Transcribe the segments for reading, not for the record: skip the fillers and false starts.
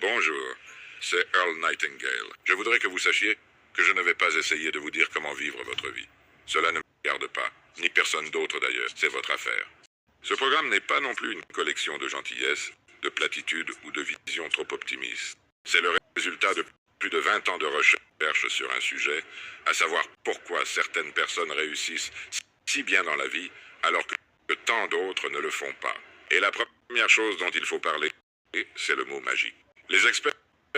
Bonjour, c'est Earl Nightingale. Je voudrais que vous sachiez que je ne vais pas essayer de vous dire comment vivre votre vie. Cela ne me regarde pas, ni personne d'autre d'ailleurs, c'est votre affaire. Ce programme n'est pas non plus une collection de gentillesses, de platitudes ou de visions trop optimistes. C'est le résultat de plus de 20 ans de recherche sur un sujet, à savoir pourquoi certaines personnes réussissent si bien dans la vie, alors que tant d'autres ne le font pas. Et la première chose dont il faut parler, c'est le mot magique. Les experts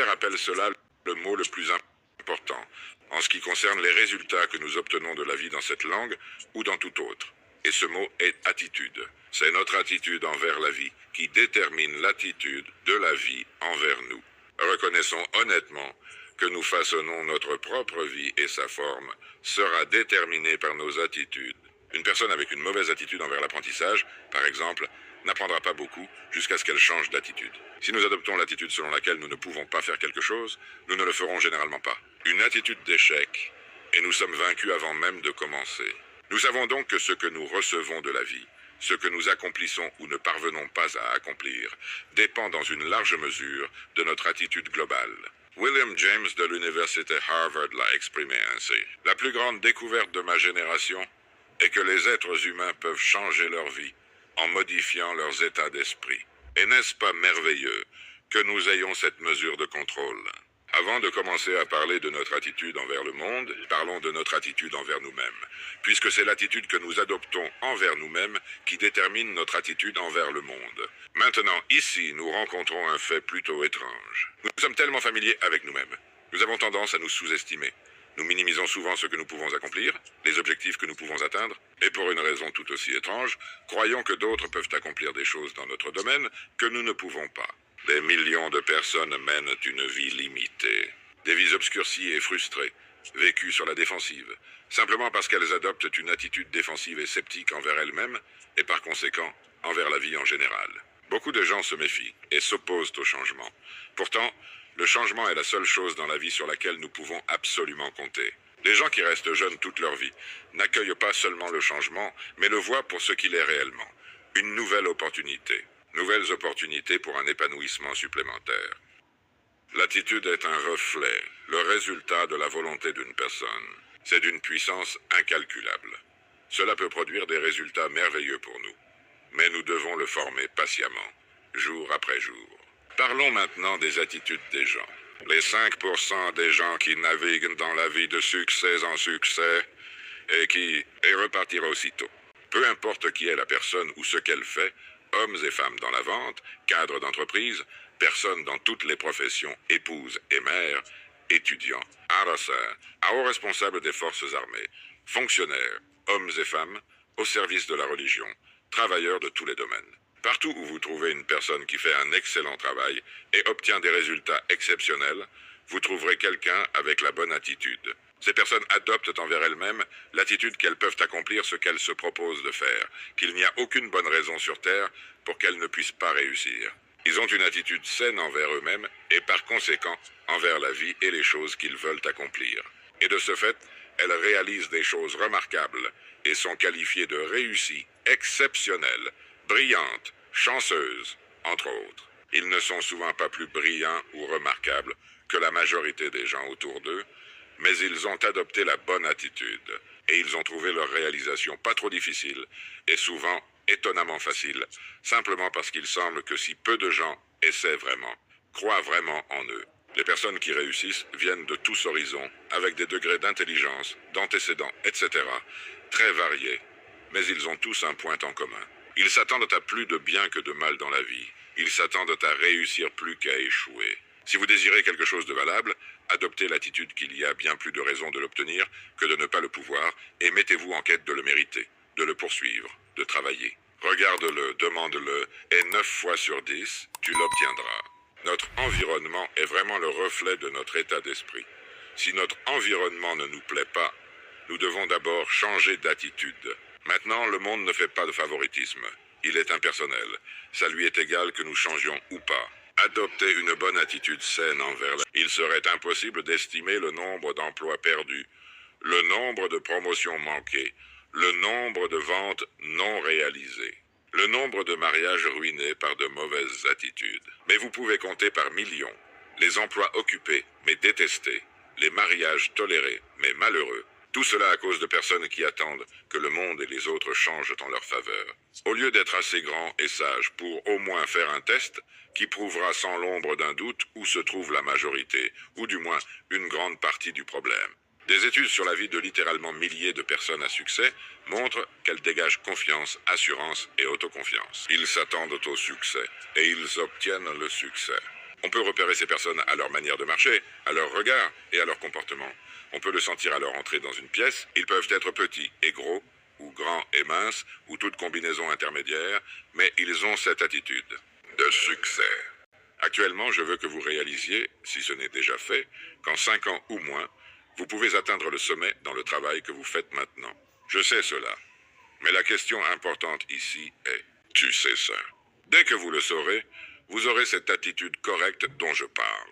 appellent cela le mot le plus important, en ce qui concerne les résultats que nous obtenons de la vie dans cette langue ou dans toute autre. Et ce mot est attitude. C'est notre attitude envers la vie qui détermine l'attitude de la vie envers nous. Reconnaissons honnêtement que nous façonnons notre propre vie et sa forme sera déterminée par nos attitudes. Une personne avec une mauvaise attitude envers l'apprentissage, par exemple, n'apprendra pas beaucoup jusqu'à ce qu'elle change d'attitude. Si nous adoptons l'attitude selon laquelle nous ne pouvons pas faire quelque chose, nous ne le ferons généralement pas. Une attitude d'échec, et nous sommes vaincus avant même de commencer. Nous savons donc que ce que nous recevons de la vie, ce que nous accomplissons ou ne parvenons pas à accomplir, dépend dans une large mesure de notre attitude globale. William James de l'université Harvard l'a exprimé ainsi. La plus grande découverte de ma génération est que les êtres humains peuvent changer leur vie en modifiant leurs états d'esprit. Et n'est-ce pas merveilleux que nous ayons cette mesure de contrôle? Avant de commencer à parler de notre attitude envers le monde, parlons de notre attitude envers nous-mêmes, puisque c'est l'attitude que nous adoptons envers nous-mêmes qui détermine notre attitude envers le monde. Maintenant, ici, nous rencontrons un fait plutôt étrange. Nous sommes tellement familiers avec nous-mêmes. Nous avons tendance à nous sous-estimer. Nous minimisons souvent ce que nous pouvons accomplir, les objectifs que nous pouvons atteindre, et pour une raison tout aussi étrange, croyons que d'autres peuvent accomplir des choses dans notre domaine que nous ne pouvons pas. Des millions de personnes mènent une vie limitée, des vies obscurcies et frustrées, vécues sur la défensive, simplement parce qu'elles adoptent une attitude défensive et sceptique envers elles-mêmes, et par conséquent, envers la vie en général. Beaucoup de gens se méfient et s'opposent au changement. Pourtant, le changement est la seule chose dans la vie sur laquelle nous pouvons absolument compter. Les gens qui restent jeunes toute leur vie n'accueillent pas seulement le changement, mais le voient pour ce qu'il est réellement. Une nouvelle opportunité. Nouvelles opportunités pour un épanouissement supplémentaire. L'attitude est un reflet, le résultat de la volonté d'une personne. C'est d'une puissance incalculable. Cela peut produire des résultats merveilleux pour nous. Mais nous devons le former patiemment, jour après jour. Parlons maintenant des attitudes des gens. Les 5% des gens qui naviguent dans la vie de succès en succès et repartiront aussitôt. Peu importe qui est la personne ou ce qu'elle fait, hommes et femmes dans la vente, cadres d'entreprise, personnes dans toutes les professions, épouses et mères, étudiants, harasseurs, hauts responsables des forces armées, fonctionnaires, hommes et femmes, au service de la religion, travailleurs de tous les domaines. Partout où vous trouvez une personne qui fait un excellent travail et obtient des résultats exceptionnels, vous trouverez quelqu'un avec la bonne attitude. Ces personnes adoptent envers elles-mêmes l'attitude qu'elles peuvent accomplir ce qu'elles se proposent de faire, qu'il n'y a aucune bonne raison sur Terre pour qu'elles ne puissent pas réussir. Ils ont une attitude saine envers eux-mêmes et par conséquent envers la vie et les choses qu'ils veulent accomplir. Et de ce fait, elles réalisent des choses remarquables et sont qualifiées de réussies, exceptionnelles, brillantes, chanceuses, entre autres. Ils ne sont souvent pas plus brillants ou remarquables que la majorité des gens autour d'eux, mais ils ont adopté la bonne attitude et ils ont trouvé leur réalisation pas trop difficile et souvent étonnamment facile, simplement parce qu'il semble que si peu de gens essaient vraiment, croient vraiment en eux. Les personnes qui réussissent viennent de tous horizons, avec des degrés d'intelligence, d'antécédents, etc., très variés, mais ils ont tous un point en commun. Ils s'attendent à plus de bien que de mal dans la vie. Ils s'attendent à réussir plus qu'à échouer. Si vous désirez quelque chose de valable, adoptez l'attitude qu'il y a bien plus de raisons de l'obtenir que de ne pas le pouvoir et mettez-vous en quête de le mériter, de le poursuivre, de travailler. Regarde-le, demande-le et 9 fois sur 10, tu l'obtiendras. Notre environnement est vraiment le reflet de notre état d'esprit. Si notre environnement ne nous plaît pas, nous devons d'abord changer d'attitude. Maintenant, le monde ne fait pas de favoritisme. Il est impersonnel. Ça lui est égal que nous changions ou pas. Adopter une bonne attitude saine envers la... Il serait impossible d'estimer le nombre d'emplois perdus, le nombre de promotions manquées, le nombre de ventes non réalisées, le nombre de mariages ruinés par de mauvaises attitudes. Mais vous pouvez compter par millions les emplois occupés mais détestés, les mariages tolérés mais malheureux. Tout cela à cause de personnes qui attendent que le monde et les autres changent en leur faveur. Au lieu d'être assez grands et sages pour au moins faire un test qui prouvera sans l'ombre d'un doute où se trouve la majorité, ou du moins une grande partie du problème. Des études sur la vie de littéralement milliers de personnes à succès montrent qu'elles dégagent confiance, assurance et autoconfiance. Ils s'attendent au succès et ils obtiennent le succès. On peut repérer ces personnes à leur manière de marcher, à leur regard et à leur comportement. On peut le sentir à leur entrée dans une pièce. Ils peuvent être petits et gros, ou grands et minces, ou toute combinaison intermédiaire, mais ils ont cette attitude de succès. Actuellement, je veux que vous réalisiez, si ce n'est déjà fait, qu'en 5 ans ou moins, vous pouvez atteindre le sommet dans le travail que vous faites maintenant. Je sais cela. Mais la question importante ici est, tu sais ça? Dès que vous le saurez, vous aurez cette attitude correcte dont je parle.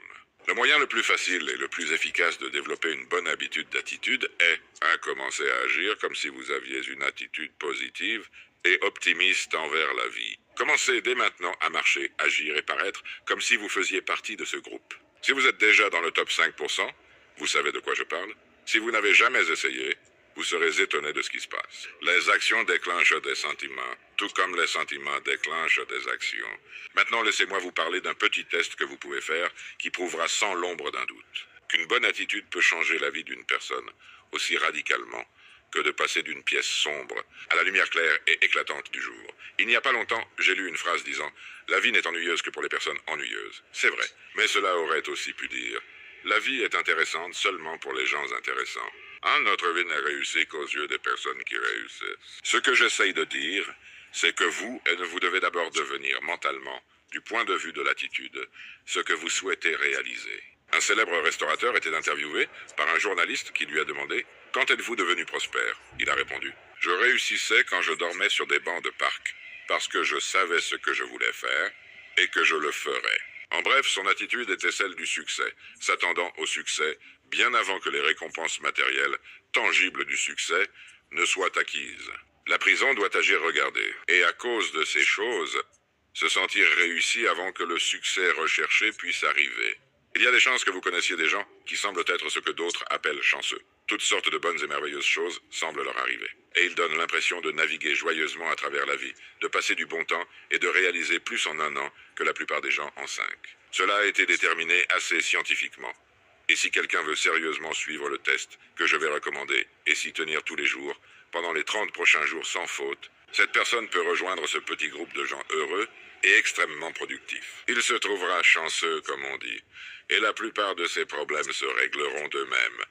Le moyen le plus facile et le plus efficace de développer une bonne habitude d'attitude est à commencer à agir comme si vous aviez une attitude positive et optimiste envers la vie. Commencez dès maintenant à marcher, agir et paraître comme si vous faisiez partie de ce groupe. Si vous êtes déjà dans le top 5%, vous savez de quoi je parle. Si vous n'avez jamais essayé, vous serez étonné de ce qui se passe. Les actions déclenchent des sentiments, tout comme les sentiments déclenchent des actions. Maintenant, laissez-moi vous parler d'un petit test que vous pouvez faire qui prouvera sans l'ombre d'un doute qu'une bonne attitude peut changer la vie d'une personne aussi radicalement que de passer d'une pièce sombre à la lumière claire et éclatante du jour. Il n'y a pas longtemps, j'ai lu une phrase disant « La vie n'est ennuyeuse que pour les personnes ennuyeuses ». C'est vrai, mais cela aurait aussi pu dire « La vie est intéressante seulement pour les gens intéressants ». Notre vie n'est réussie qu'aux yeux des personnes qui réussissent. Ce que j'essaye de dire, c'est que vous devez d'abord devenir mentalement, du point de vue de l'attitude, ce que vous souhaitez réaliser. Un célèbre restaurateur était interviewé par un journaliste qui lui a demandé « Quand êtes-vous devenu prospère ?» Il a répondu « Je réussissais quand je dormais sur des bancs de parc, parce que je savais ce que je voulais faire et que je le ferais. » En bref, son attitude était celle du succès, s'attendant au succès bien avant que les récompenses matérielles, tangibles du succès, ne soient acquises. La prison doit agir regardée, et à cause de ces choses, se sentir réussi avant que le succès recherché puisse arriver. Il y a des chances que vous connaissiez des gens qui semblent être ce que d'autres appellent chanceux. Toutes sortes de bonnes et merveilleuses choses semblent leur arriver. Et ils donnent l'impression de naviguer joyeusement à travers la vie, de passer du bon temps et de réaliser plus en un an que la plupart des gens en 5. Cela a été déterminé assez scientifiquement. Et si quelqu'un veut sérieusement suivre le test que je vais recommander et s'y tenir tous les jours, pendant les 30 prochains jours sans faute, cette personne peut rejoindre ce petit groupe de gens heureux et extrêmement productifs. Il se trouvera chanceux, comme on dit, et la plupart de ses problèmes se régleront d'eux-mêmes.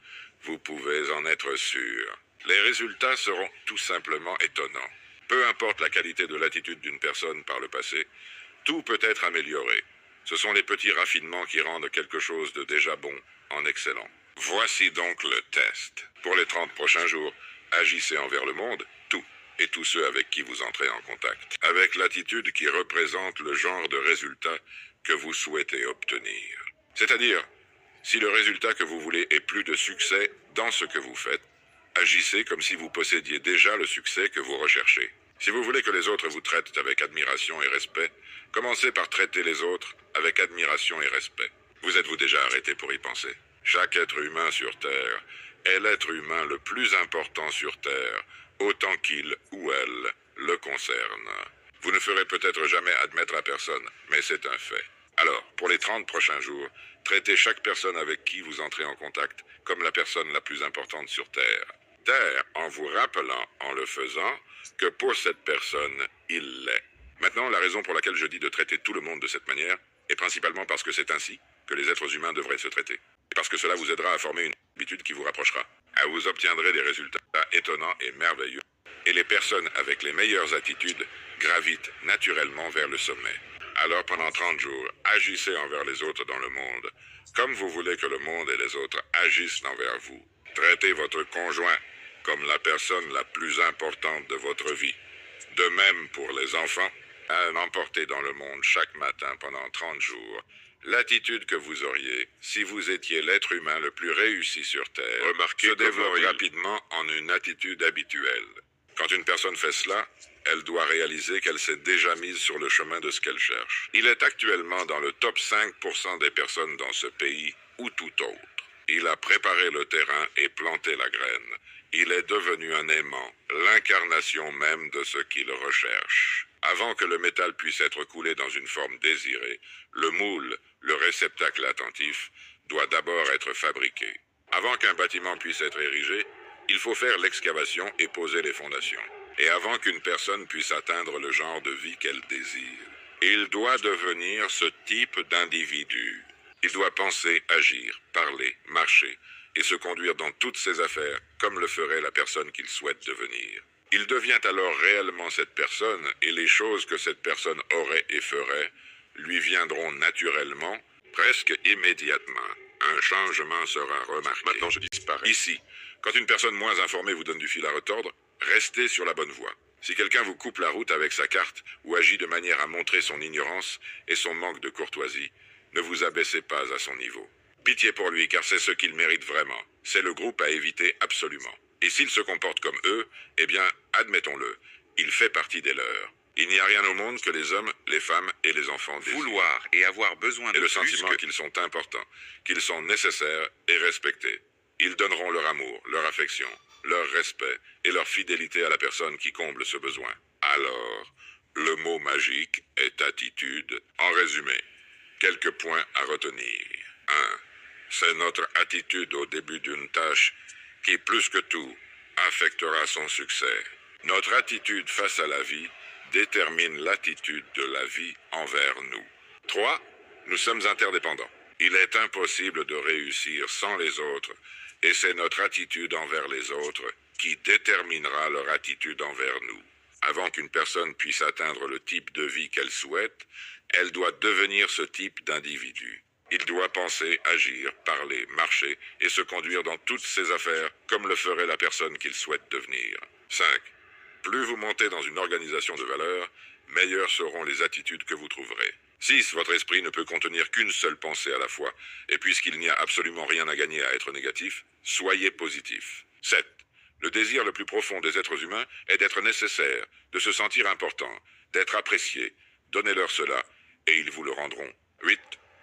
Vous pouvez en être sûr. Les résultats seront tout simplement étonnants. Peu importe la qualité de l'attitude d'une personne par le passé, tout peut être amélioré. Ce sont les petits raffinements qui rendent quelque chose de déjà bon en excellent. Voici donc le test. Pour les 30 prochains jours, agissez envers le monde, tout, et tous ceux avec qui vous entrez en contact, avec l'attitude qui représente le genre de résultat que vous souhaitez obtenir. C'est-à-dire, si le résultat que vous voulez est plus de succès dans ce que vous faites, agissez comme si vous possédiez déjà le succès que vous recherchez. Si vous voulez que les autres vous traitent avec admiration et respect, commencez par traiter les autres avec admiration et respect. Vous êtes-vous déjà arrêté pour y penser? Chaque être humain sur Terre est l'être humain le plus important sur Terre, autant qu'il ou elle le concerne. Vous ne ferez peut-être jamais admettre à personne, mais c'est un fait. Alors, pour les 30 prochains jours, traitez chaque personne avec qui vous entrez en contact comme la personne la plus importante sur Terre. Terre, en vous rappelant, en le faisant, que pour cette personne, il l'est. Maintenant, la raison pour laquelle je dis de traiter tout le monde de cette manière est principalement parce que c'est ainsi que les êtres humains devraient se traiter. Et parce que cela vous aidera à former une habitude qui vous rapprochera. Vous obtiendrez des résultats étonnants et merveilleux. Et les personnes avec les meilleures attitudes gravitent naturellement vers le sommet. Alors pendant 30 jours, agissez envers les autres dans le monde, comme vous voulez que le monde et les autres agissent envers vous. Traitez votre conjoint comme la personne la plus importante de votre vie. De même pour les enfants, emportez dans le monde chaque matin pendant 30 jours l'attitude que vous auriez si vous étiez l'être humain le plus réussi sur Terre. Remarquez se développe rapidement en une attitude habituelle. Quand une personne fait cela, elle doit réaliser qu'elle s'est déjà mise sur le chemin de ce qu'elle cherche. Il est actuellement dans le top 5% des personnes dans ce pays ou tout autre. Il a préparé le terrain et planté la graine. Il est devenu un aimant, l'incarnation même de ce qu'il recherche. Avant que le métal puisse être coulé dans une forme désirée, le moule, le réceptacle attentif, doit d'abord être fabriqué. Avant qu'un bâtiment puisse être érigé, il faut faire l'excavation et poser les fondations. Et avant qu'une personne puisse atteindre le genre de vie qu'elle désire, il doit devenir ce type d'individu. Il doit penser, agir, parler, marcher et se conduire dans toutes ses affaires comme le ferait la personne qu'il souhaite devenir. Il devient alors réellement cette personne et les choses que cette personne aurait et ferait lui viendront naturellement, presque immédiatement. Un changement sera remarqué. Maintenant, je disparais. Ici, quand une personne moins informée vous donne du fil à retordre, restez sur la bonne voie. Si quelqu'un vous coupe la route avec sa carte ou agit de manière à montrer son ignorance et son manque de courtoisie, ne vous abaissez pas à son niveau. Pitié pour lui, car c'est ce qu'il mérite vraiment. C'est le groupe à éviter absolument. Et s'il se comporte comme eux, eh bien, admettons-le, il fait partie des leurs. Il n'y a rien au monde que les hommes, les femmes et les enfants désirent. Vouloir et avoir besoin de et le plus sentiment que... qu'ils sont importants, qu'ils sont nécessaires et respectés. Ils donneront leur amour, leur affection, leur respect et leur fidélité à la personne qui comble ce besoin. Alors, le mot magique est attitude. En résumé, quelques points à retenir. 1. C'est notre attitude au début d'une tâche qui, plus que tout, affectera son succès. Notre attitude face à la vie détermine l'attitude de la vie envers nous. 3. Nous sommes interdépendants. Il est impossible de réussir sans les autres, et c'est notre attitude envers les autres qui déterminera leur attitude envers nous. Avant qu'une personne puisse atteindre le type de vie qu'elle souhaite, elle doit devenir ce type d'individu. Il doit penser, agir, parler, marcher et se conduire dans toutes ses affaires comme le ferait la personne qu'il souhaite devenir. 5. Plus vous montez dans une organisation de valeurs, meilleures seront les attitudes que vous trouverez. 6. Votre esprit ne peut contenir qu'une seule pensée à la fois, et puisqu'il n'y a absolument rien à gagner à être négatif, soyez positif. 7. Le désir le plus profond des êtres humains est d'être nécessaire, de se sentir important, d'être apprécié. Donnez-leur cela, et ils vous le rendront. 8.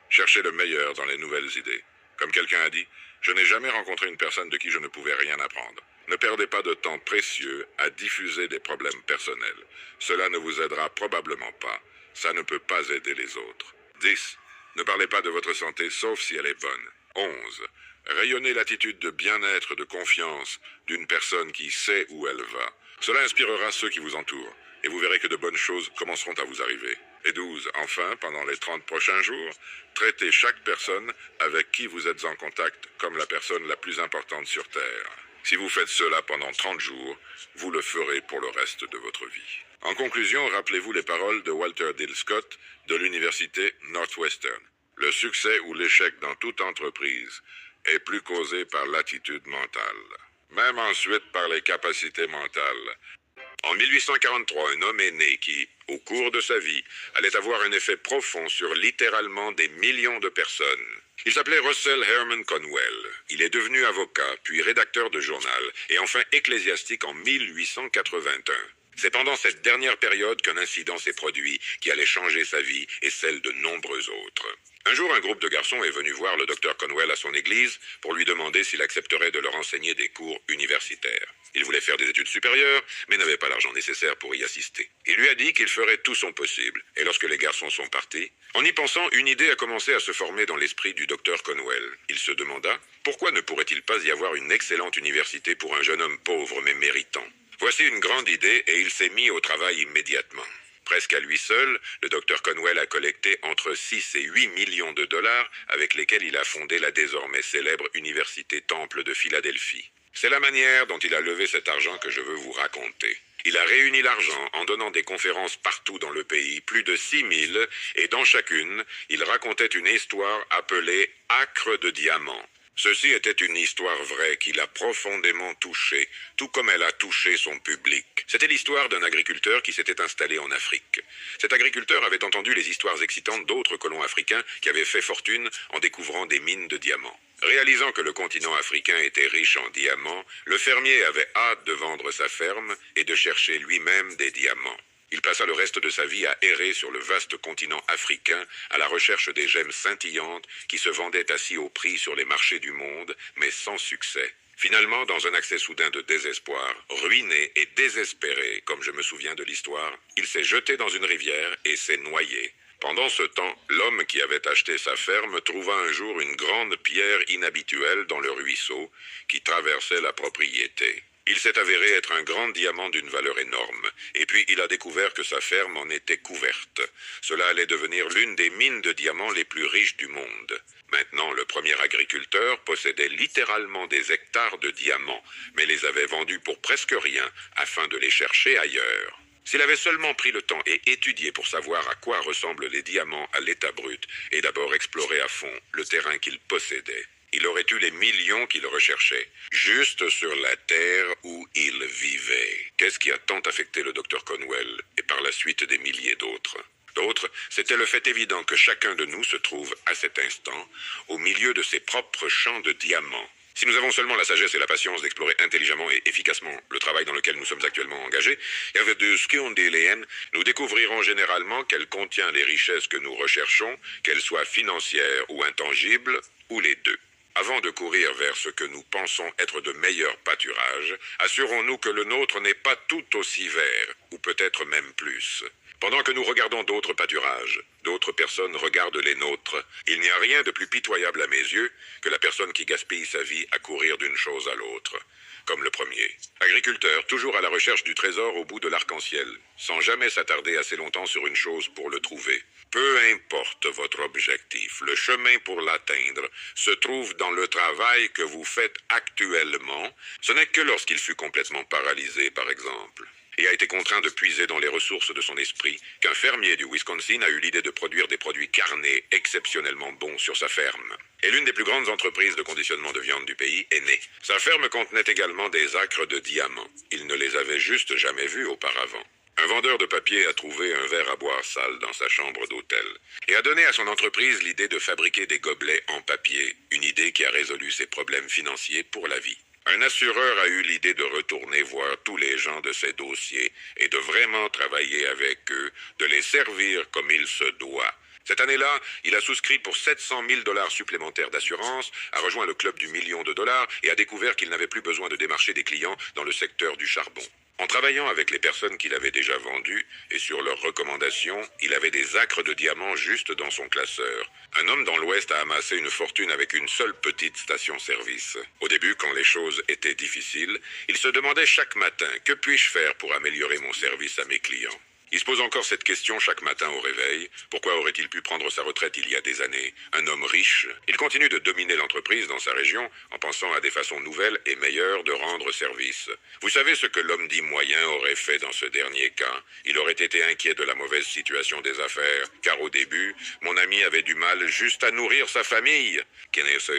Cherchez le meilleur dans les nouvelles idées. Comme quelqu'un a dit, je n'ai jamais rencontré une personne de qui je ne pouvais rien apprendre. Ne perdez pas de temps précieux à diffuser des problèmes personnels. Cela ne vous aidera probablement pas. Ça ne peut pas aider les autres. 10. Ne parlez pas de votre santé sauf si elle est bonne. 11. Rayonnez l'attitude de bien-être, de confiance d'une personne qui sait où elle va. Cela inspirera ceux qui vous entourent, et vous verrez que de bonnes choses commenceront à vous arriver. Et 12. Enfin, pendant les 30 prochains jours, traitez chaque personne avec qui vous êtes en contact comme la personne la plus importante sur Terre. Si vous faites cela pendant 30 jours, vous le ferez pour le reste de votre vie. En conclusion, rappelez-vous les paroles de Walter Dill Scott de l'université Northwestern. Le succès ou l'échec dans toute entreprise est plus causé par l'attitude mentale, même ensuite par les capacités mentales. En 1843, un homme est né qui, au cours de sa vie, allait avoir un effet profond sur littéralement des millions de personnes. Il s'appelait Russell Herman Conwell. Il est devenu avocat, puis rédacteur de journal, et enfin ecclésiastique en 1881. C'est pendant cette dernière période qu'un incident s'est produit qui allait changer sa vie et celle de nombreux autres. Un jour, un groupe de garçons est venu voir le docteur Conwell à son église pour lui demander s'il accepterait de leur enseigner des cours universitaires. Il voulait faire des études supérieures, mais n'avait pas l'argent nécessaire pour y assister. Il lui a dit qu'il ferait tout son possible, et lorsque les garçons sont partis, en y pensant, une idée a commencé à se former dans l'esprit du docteur Conwell. Il se demanda, pourquoi ne pourrait-il pas y avoir une excellente université pour un jeune homme pauvre mais méritant? Voici une grande idée, et il s'est mis au travail immédiatement. Presque à lui seul, le docteur Conwell a collecté entre 6 et 8 millions de dollars avec lesquels il a fondé la désormais célèbre Université Temple de Philadelphie. C'est la manière dont il a levé cet argent que je veux vous raconter. Il a réuni l'argent en donnant des conférences partout dans le pays, plus de 6 000, et dans chacune, il racontait une histoire appelée « Acre de diamants ». Ceci était une histoire vraie qui l'a profondément touché, tout comme elle a touché son public. C'était l'histoire d'un agriculteur qui s'était installé en Afrique. Cet agriculteur avait entendu les histoires excitantes d'autres colons africains qui avaient fait fortune en découvrant des mines de diamants. Réalisant que le continent africain était riche en diamants, le fermier avait hâte de vendre sa ferme et de chercher lui-même des diamants. Il passa le reste de sa vie à errer sur le vaste continent africain à la recherche des gemmes scintillantes qui se vendaient à si haut prix sur les marchés du monde, mais sans succès. Finalement, dans un accès soudain de désespoir, ruiné et désespéré, comme je me souviens de l'histoire, il s'est jeté dans une rivière et s'est noyé. Pendant ce temps, l'homme qui avait acheté sa ferme trouva un jour une grande pierre inhabituelle dans le ruisseau qui traversait la propriété. Il s'est avéré être un grand diamant d'une valeur énorme, et puis il a découvert que sa ferme en était couverte. Cela allait devenir l'une des mines de diamants les plus riches du monde. Maintenant, le premier agriculteur possédait littéralement des hectares de diamants, mais les avait vendus pour presque rien, afin de les chercher ailleurs. S'il avait seulement pris le temps et étudié pour savoir à quoi ressemblent les diamants à l'état brut, et d'abord exploré à fond le terrain qu'il possédait, il aurait eu les millions qu'il recherchait, juste sur la terre où il vivait. Qu'est-ce qui a tant affecté le docteur Conwell, et par la suite des milliers d'autres? D'autres, c'était le fait évident que chacun de nous se trouve, à cet instant, au milieu de ses propres champs de diamants. Si nous avons seulement la sagesse et la patience d'explorer intelligemment et efficacement le travail dans lequel nous sommes actuellement engagés, nous découvrirons généralement qu'elle contient les richesses que nous recherchons, qu'elles soient financières ou intangibles, ou les deux. Avant de courir vers ce que nous pensons être de meilleurs pâturages, assurons-nous que le nôtre n'est pas tout aussi vert, ou peut-être même plus. Pendant que nous regardons d'autres pâturages, d'autres personnes regardent les nôtres. Il n'y a rien de plus pitoyable à mes yeux que la personne qui gaspille sa vie à courir d'une chose à l'autre. Comme le premier. Agriculteur, toujours à la recherche du trésor au bout de l'arc-en-ciel, sans jamais s'attarder assez longtemps sur une chose pour le trouver. Peu importe votre objectif, le chemin pour l'atteindre se trouve dans le travail que vous faites actuellement. Ce n'est que lorsqu'il fut complètement paralysé, par exemple, et a été contraint de puiser dans les ressources de son esprit, qu'un fermier du Wisconsin a eu l'idée de produire des produits carnés exceptionnellement bons sur sa ferme. Et l'une des plus grandes entreprises de conditionnement de viande du pays est née. Sa ferme contenait également des acres de diamants. Il ne les avait juste jamais vus auparavant. Un vendeur de papier a trouvé un verre à boire sale dans sa chambre d'hôtel et a donné à son entreprise l'idée de fabriquer des gobelets en papier, une idée qui a résolu ses problèmes financiers pour la vie. Un assureur a eu l'idée de retourner voir tous les gens de ses dossiers et de vraiment travailler avec eux, de les servir comme il se doit. Cette année-là, il a souscrit pour 700 000 $ supplémentaires d'assurance, a rejoint le club du million de dollars et a découvert qu'il n'avait plus besoin de démarcher des clients dans le secteur du charbon. En travaillant avec les personnes qu'il avait déjà vendues et sur leurs recommandations, il avait des acres de diamants juste dans son classeur. Un homme dans l'Ouest a amassé une fortune avec une seule petite station-service. Au début, quand les choses étaient difficiles, il se demandait chaque matin « Que puis-je faire pour améliorer mon service à mes clients ?» Il se pose encore cette question chaque matin au réveil. Pourquoi aurait-il pu prendre sa retraite il y a des années? Un homme riche. Il continue de dominer l'entreprise dans sa région en pensant à des façons nouvelles et meilleures de rendre service. Vous savez ce que l'homme dit moyen aurait fait dans ce dernier cas? Il aurait été inquiet de la mauvaise situation des affaires, car au début, mon ami avait du mal juste à nourrir sa famille.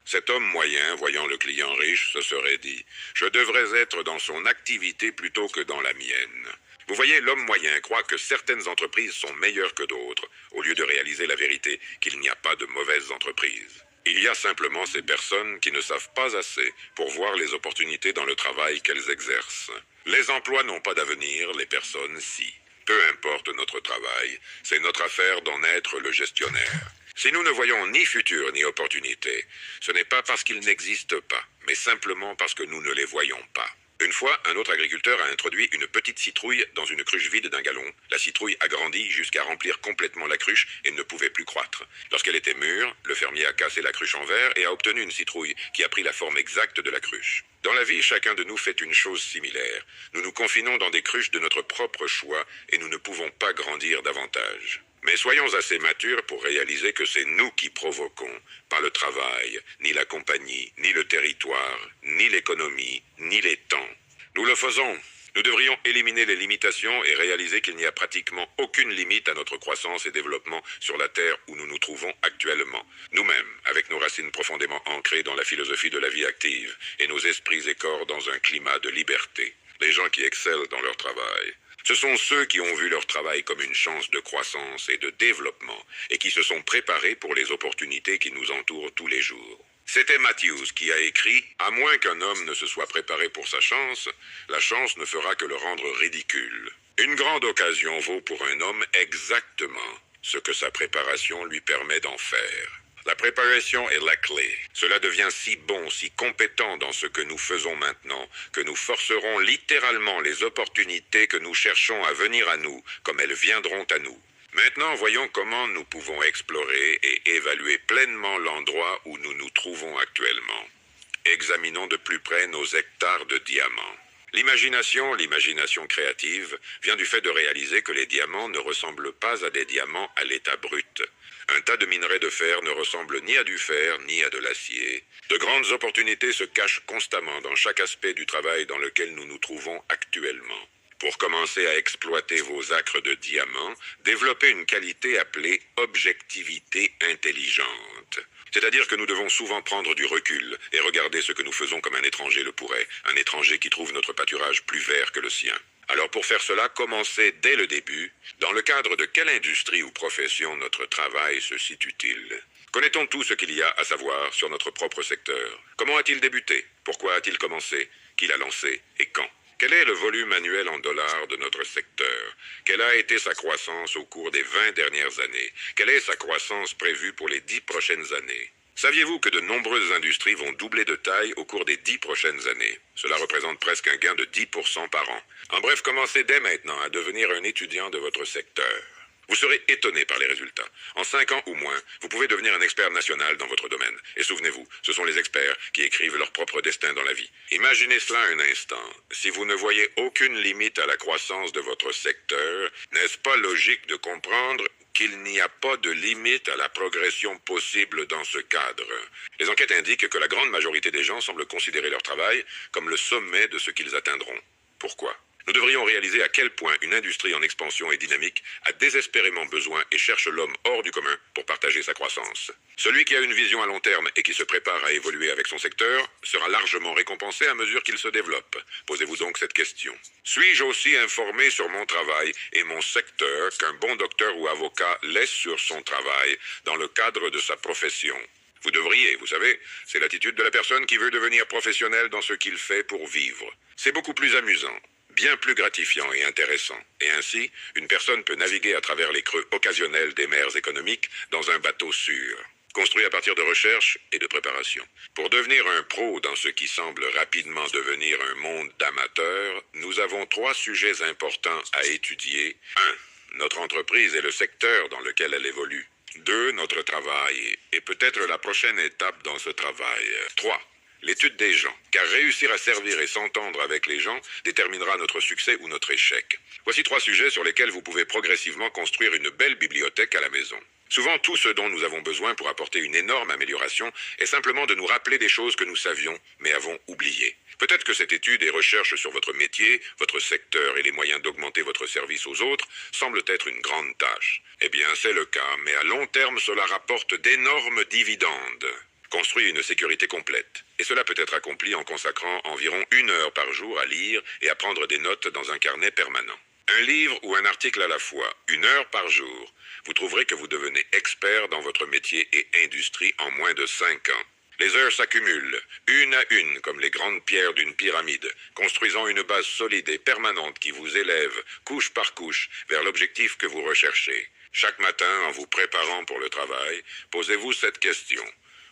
Cet homme moyen, voyant le client riche, se serait dit « Je devrais être dans son activité plutôt que dans la mienne ». Vous voyez, l'homme moyen croit que certaines entreprises sont meilleures que d'autres, au lieu de réaliser la vérité qu'il n'y a pas de mauvaises entreprises. Il y a simplement ces personnes qui ne savent pas assez pour voir les opportunités dans le travail qu'elles exercent. Les emplois n'ont pas d'avenir, les personnes si. Peu importe notre travail, c'est notre affaire d'en être le gestionnaire. Si nous ne voyons ni futur ni opportunité, ce n'est pas parce qu'ils n'existent pas, mais simplement parce que nous ne les voyons pas. Une fois, un autre agriculteur a introduit une petite citrouille dans une cruche vide d'un gallon. La citrouille a grandi jusqu'à remplir complètement la cruche et ne pouvait plus croître. Lorsqu'elle était mûre, le fermier a cassé la cruche en verre et a obtenu une citrouille qui a pris la forme exacte de la cruche. Dans la vie, chacun de nous fait une chose similaire. Nous nous confinons dans des cruches de notre propre choix et nous ne pouvons pas grandir davantage. Mais soyons assez matures pour réaliser que c'est nous qui provoquons, pas le travail, ni la compagnie, ni le territoire, ni l'économie, ni les temps. Nous le faisons. Nous devrions éliminer les limitations et réaliser qu'il n'y a pratiquement aucune limite à notre croissance et développement sur la Terre où nous nous trouvons actuellement. Nous-mêmes, avec nos racines profondément ancrées dans la philosophie de la vie active et nos esprits et corps dans un climat de liberté. Les gens qui excellent dans leur travail. Ce sont ceux qui ont vu leur travail comme une chance de croissance et de développement et qui se sont préparés pour les opportunités qui nous entourent tous les jours. C'était Matthews qui a écrit « À moins qu'un homme ne se soit préparé pour sa chance, la chance ne fera que le rendre ridicule. Une grande occasion vaut pour un homme exactement ce que sa préparation lui permet d'en faire. » La préparation est la clé. Cela devient si bon, si compétent dans ce que nous faisons maintenant, que nous forcerons littéralement les opportunités que nous cherchons à venir à nous, comme elles viendront à nous. Maintenant, voyons comment nous pouvons explorer et évaluer pleinement l'endroit où nous nous trouvons actuellement. Examinons de plus près nos hectares de diamants. L'imagination créative, vient du fait de réaliser que les diamants ne ressemblent pas à des diamants à l'état brut. Un tas de minerais de fer ne ressemble ni à du fer ni à de l'acier. De grandes opportunités se cachent constamment dans chaque aspect du travail dans lequel nous nous trouvons actuellement. Pour commencer à exploiter vos acres de diamants, développez une qualité appelée objectivité intelligente. C'est-à-dire que nous devons souvent prendre du recul et regarder ce que nous faisons comme un étranger le pourrait, un étranger qui trouve notre pâturage plus vert que le sien. Alors pour faire cela, commencez dès le début. Dans le cadre de quelle industrie ou profession notre travail se situe-t-il? Connaît-on tout ce qu'il y a à savoir sur notre propre secteur? Comment a-t-il débuté? Pourquoi a-t-il commencé? Qui l'a lancé? Et quand? Quel est le volume annuel en dollars de notre secteur? Quelle a été sa croissance au cours des 20 dernières années? Quelle est sa croissance prévue pour les 10 prochaines années? Saviez-vous que de nombreuses industries vont doubler de taille au cours des 10 prochaines années? Cela représente presque un gain de 10% par an. En bref, commencez dès maintenant à devenir un étudiant de votre secteur. Vous serez étonné par les résultats. En 5 ans ou moins, vous pouvez devenir un expert national dans votre domaine. Et souvenez-vous, ce sont les experts qui écrivent leur propre destin dans la vie. Imaginez cela un instant. Si vous ne voyez aucune limite à la croissance de votre secteur, n'est-ce pas logique de comprendre qu'il n'y a pas de limite à la progression possible dans ce cadre? Les enquêtes indiquent que la grande majorité des gens semblent considérer leur travail comme le sommet de ce qu'ils atteindront. Pourquoi? Nous devrions réaliser à quel point une industrie en expansion et dynamique a désespérément besoin et cherche l'homme hors du commun pour partager sa croissance. Celui qui a une vision à long terme et qui se prépare à évoluer avec son secteur sera largement récompensé à mesure qu'il se développe. Posez-vous donc cette question. Suis-je aussi informé sur mon travail et mon secteur qu'un bon docteur ou avocat laisse sur son travail dans le cadre de sa profession? Vous devriez, vous savez, c'est l'attitude de la personne qui veut devenir professionnelle dans ce qu'il fait pour vivre. C'est beaucoup plus amusant, bien plus gratifiant et intéressant. Et ainsi, une personne peut naviguer à travers les creux occasionnels des mers économiques dans un bateau sûr, construit à partir de recherche et de préparation. Pour devenir un pro dans ce qui semble rapidement devenir un monde d'amateurs, nous avons 3 sujets importants à étudier. 1. Notre entreprise et le secteur dans lequel elle évolue. 2. Notre travail et peut-être la prochaine étape dans ce travail. 3. L'étude des gens, car réussir à servir et s'entendre avec les gens déterminera notre succès ou notre échec. Voici 3 sujets sur lesquels vous pouvez progressivement construire une belle bibliothèque à la maison. Souvent, tout ce dont nous avons besoin pour apporter une énorme amélioration est simplement de nous rappeler des choses que nous savions, mais avons oubliées. Peut-être que cette étude et recherche sur votre métier, votre secteur et les moyens d'augmenter votre service aux autres semblent être une grande tâche. Eh bien, c'est le cas, mais à long terme, cela rapporte d'énormes dividendes. Construit une sécurité complète. Et cela peut être accompli en consacrant environ 1 heure par jour à lire et à prendre des notes dans un carnet permanent. Un livre ou un article à la fois, 1 heure par jour. Vous trouverez que vous devenez expert dans votre métier et industrie en moins de 5 ans. Les heures s'accumulent, une à une, comme les grandes pierres d'une pyramide, construisant une base solide et permanente qui vous élève, couche par couche, vers l'objectif que vous recherchez. Chaque matin, en vous préparant pour le travail, posez-vous cette question.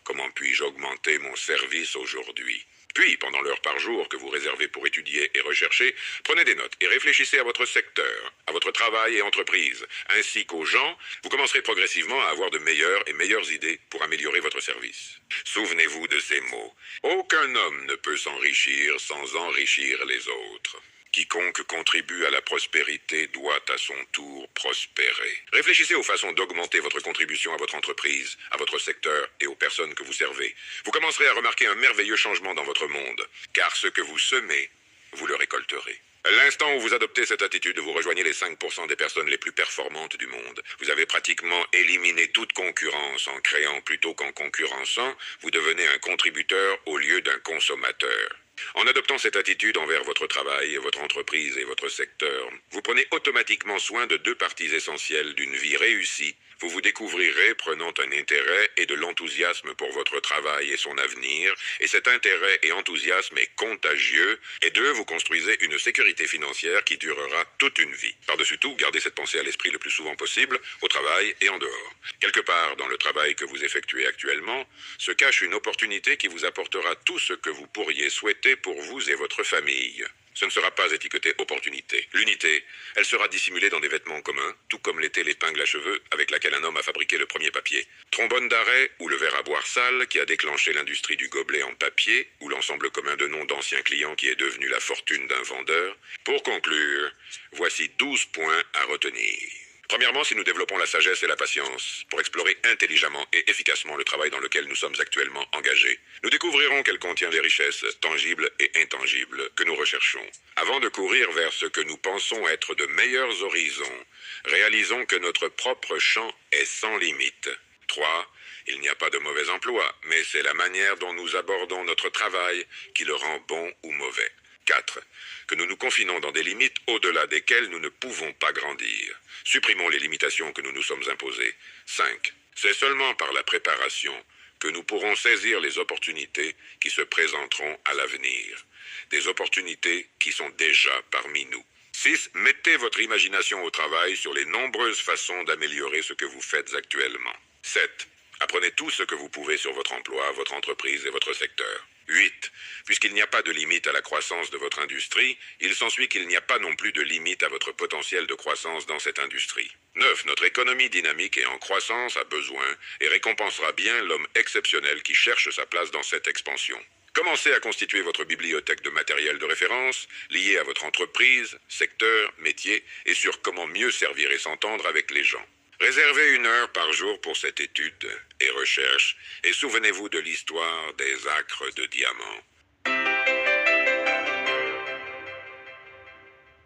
Comment puis-je augmenter mon service aujourd'hui? Puis, pendant l'heure par jour que vous réservez pour étudier et rechercher, prenez des notes et réfléchissez à votre secteur, à votre travail et entreprise, ainsi qu'aux gens. Vous commencerez progressivement à avoir de meilleures et meilleures idées pour améliorer votre service. Souvenez-vous de ces mots. Aucun homme ne peut s'enrichir sans enrichir les autres. Quiconque contribue à la prospérité doit à son tour prospérer. Réfléchissez aux façons d'augmenter votre contribution à votre entreprise, à votre secteur et aux personnes que vous servez. Vous commencerez à remarquer un merveilleux changement dans votre monde, car ce que vous semez vous le récolterez. À l'instant où vous adoptez cette attitude, vous rejoignez les 5% des personnes les plus performantes du monde. Vous avez pratiquement éliminé toute concurrence en créant plutôt qu'en concurrençant. Vous devenez un contributeur au lieu d'un consommateur. En adoptant cette attitude envers votre travail, votre entreprise et votre secteur, vous prenez automatiquement soin de deux parties essentielles d'une vie réussie. Vous vous découvrirez prenant un intérêt et de l'enthousiasme pour votre travail et son avenir, et cet intérêt et enthousiasme est contagieux, et deux, vous construisez une sécurité financière qui durera toute une vie. Par-dessus tout, gardez cette pensée à l'esprit le plus souvent possible, au travail et en dehors. Quelque part dans le travail que vous effectuez actuellement, se cache une opportunité qui vous apportera tout ce que vous pourriez souhaiter pour vous et votre famille. Ce ne sera pas étiqueté opportunité. L'unité, elle sera dissimulée dans des vêtements communs, tout comme l'était l'épingle à cheveux avec laquelle un homme a fabriqué le premier papier. Trombone d'arrêt ou le verre à boire sale qui a déclenché l'industrie du gobelet en papier ou l'ensemble commun de noms d'anciens clients qui est devenu la fortune d'un vendeur. Pour conclure, voici 12 points à retenir. Premièrement, si nous développons la sagesse et la patience pour explorer intelligemment et efficacement le travail dans lequel nous sommes actuellement engagés, nous découvrirons qu'elle contient les richesses tangibles et intangibles que nous recherchons. Avant de courir vers ce que nous pensons être de meilleurs horizons, réalisons que notre propre champ est sans limite. 3. Il n'y a pas de mauvais emploi, mais c'est la manière dont nous abordons notre travail qui le rend bon ou mauvais. 4. Que nous nous confinons dans des limites au-delà desquelles nous ne pouvons pas grandir. Supprimons les limitations que nous nous sommes imposées. 5. C'est seulement par la préparation que nous pourrons saisir les opportunités qui se présenteront à l'avenir. Des opportunités qui sont déjà parmi nous. 6. Mettez votre imagination au travail sur les nombreuses façons d'améliorer ce que vous faites actuellement. 7. Apprenez tout ce que vous pouvez sur votre emploi, votre entreprise et votre secteur. 8. Puisqu'il n'y a pas de limite à la croissance de votre industrie, il s'ensuit qu'il n'y a pas non plus de limite à votre potentiel de croissance dans cette industrie. 9. Notre économie dynamique et en croissance a besoin et récompensera bien l'homme exceptionnel qui cherche sa place dans cette expansion. Commencez à constituer votre bibliothèque de matériel de référence lié à votre entreprise, secteur, métier et sur comment mieux servir et s'entendre avec les gens. Réservez 1 heure par jour pour cette étude et recherche, et souvenez-vous de l'histoire des acres de diamants.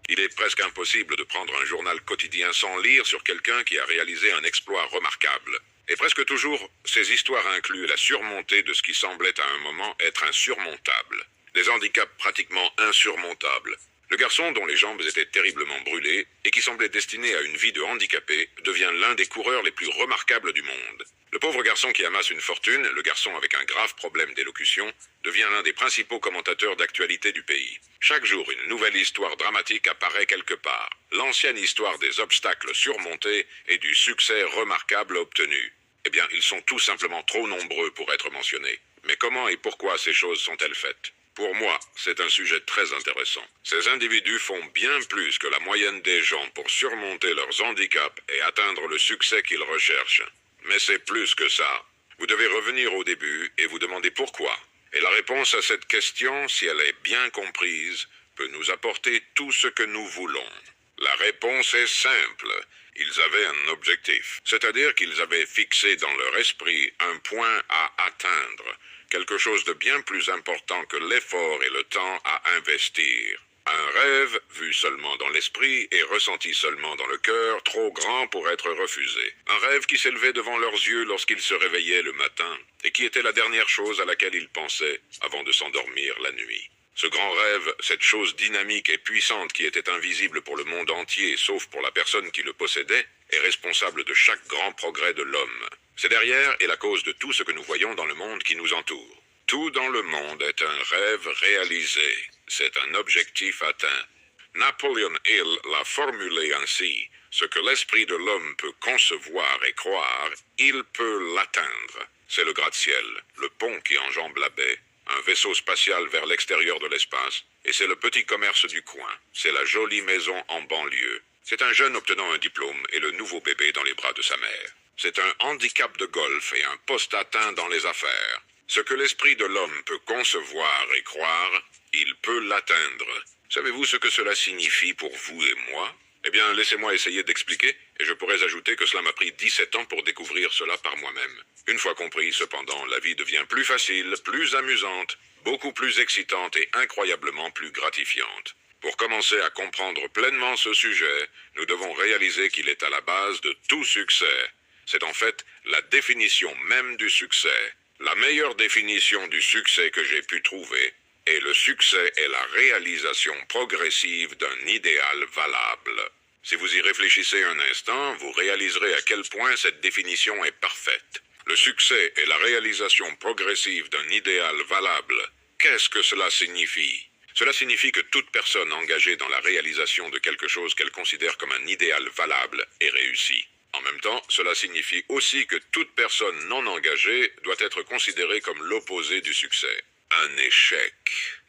Il est presque impossible de prendre un journal quotidien sans lire sur quelqu'un qui a réalisé un exploit remarquable. Et presque toujours, ces histoires incluent la surmontée de ce qui semblait à un moment être insurmontable. Des handicaps pratiquement insurmontables. Le garçon dont les jambes étaient terriblement brûlées et qui semblait destiné à une vie de handicapé devient l'un des coureurs les plus remarquables du monde. Le pauvre garçon qui amasse une fortune, le garçon avec un grave problème d'élocution, devient l'un des principaux commentateurs d'actualité du pays. Chaque jour, une nouvelle histoire dramatique apparaît quelque part. L'ancienne histoire des obstacles surmontés et du succès remarquable obtenu. Eh bien, ils sont tout simplement trop nombreux pour être mentionnés. Mais comment et pourquoi ces choses sont-elles faites ? Pour moi, c'est un sujet très intéressant. Ces individus font bien plus que la moyenne des gens pour surmonter leurs handicaps et atteindre le succès qu'ils recherchent. Mais c'est plus que ça. Vous devez revenir au début et vous demander pourquoi. Et la réponse à cette question, si elle est bien comprise, peut nous apporter tout ce que nous voulons. La réponse est simple. Ils avaient un objectif, c'est-à-dire qu'ils avaient fixé dans leur esprit un point à atteindre, quelque chose de bien plus important que l'effort et le temps à investir. Un rêve vu seulement dans l'esprit et ressenti seulement dans le cœur, trop grand pour être refusé. Un rêve qui s'élevait devant leurs yeux lorsqu'ils se réveillaient le matin et qui était la dernière chose à laquelle ils pensaient avant de s'endormir la nuit. Ce grand rêve, cette chose dynamique et puissante qui était invisible pour le monde entier sauf pour la personne qui le possédait, est responsable de chaque grand progrès de l'homme. C'est derrière et la cause de tout ce que nous voyons dans le monde qui nous entoure. Tout dans le monde est un rêve réalisé. C'est un objectif atteint. Napoléon Hill l'a formulé ainsi. Ce que l'esprit de l'homme peut concevoir et croire, il peut l'atteindre. C'est le gratte-ciel, le pont qui enjambe la baie, un vaisseau spatial vers l'extérieur de l'espace, et c'est le petit commerce du coin. C'est la jolie maison en banlieue. C'est un jeune obtenant un diplôme et le nouveau bébé dans les bras de sa mère. C'est un handicap de golf et un poste atteint dans les affaires. Ce que l'esprit de l'homme peut concevoir et croire, il peut l'atteindre. Savez-vous ce que cela signifie pour vous et moi? Eh bien, laissez-moi essayer d'expliquer, et je pourrais ajouter que cela m'a pris 17 ans pour découvrir cela par moi-même. Une fois compris, cependant, la vie devient plus facile, plus amusante, beaucoup plus excitante et incroyablement plus gratifiante. Pour commencer à comprendre pleinement ce sujet, nous devons réaliser qu'il est à la base de tout succès. C'est en fait la définition même du succès. La meilleure définition du succès que j'ai pu trouver est le succès est la réalisation progressive d'un idéal valable. Si vous y réfléchissez un instant, vous réaliserez à quel point cette définition est parfaite. Le succès est la réalisation progressive d'un idéal valable. Qu'est-ce que cela signifie? Cela signifie que toute personne engagée dans la réalisation de quelque chose qu'elle considère comme un idéal valable est réussie. En même temps, cela signifie aussi que toute personne non engagée doit être considérée comme l'opposé du succès. Un échec.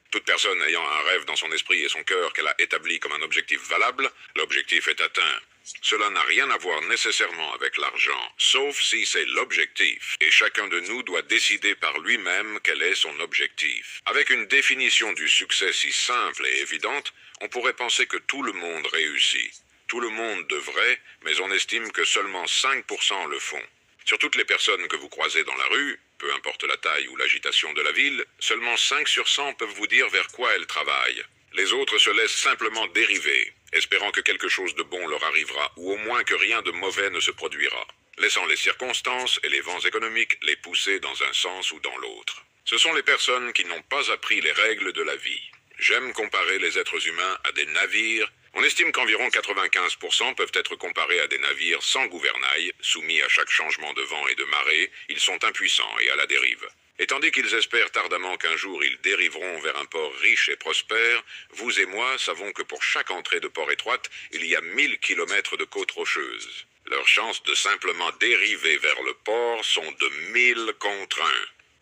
Toute personne ayant un rêve dans son esprit et son cœur qu'elle a établi comme un objectif valable, l'objectif est atteint. Cela n'a rien à voir nécessairement avec l'argent, sauf si c'est l'objectif, et chacun de nous doit décider par lui-même quel est son objectif. Avec une définition du succès si simple et évidente, on pourrait penser que tout le monde réussit. Tout le monde devrait, mais on estime que seulement 5% le font. Sur toutes les personnes que vous croisez dans la rue, peu importe la taille ou l'agitation de la ville, seulement 5 sur 100 peuvent vous dire vers quoi elles travaillent. Les autres se laissent simplement dériver, espérant que quelque chose de bon leur arrivera, ou au moins que rien de mauvais ne se produira, laissant les circonstances et les vents économiques les pousser dans un sens ou dans l'autre. Ce sont les personnes qui n'ont pas appris les règles de la vie. J'aime comparer les êtres humains à des navires. On estime qu'environ 95% peuvent être comparés à des navires sans gouvernail, soumis à chaque changement de vent et de marée. Ils sont impuissants et à la dérive. Et tandis qu'ils espèrent ardemment qu'un jour ils dériveront vers un port riche et prospère, vous et moi savons que pour chaque entrée de port étroite, il y a 1000 kilomètres de côte rocheuse. Leurs chances de simplement dériver vers le port sont de 1000 contre 1.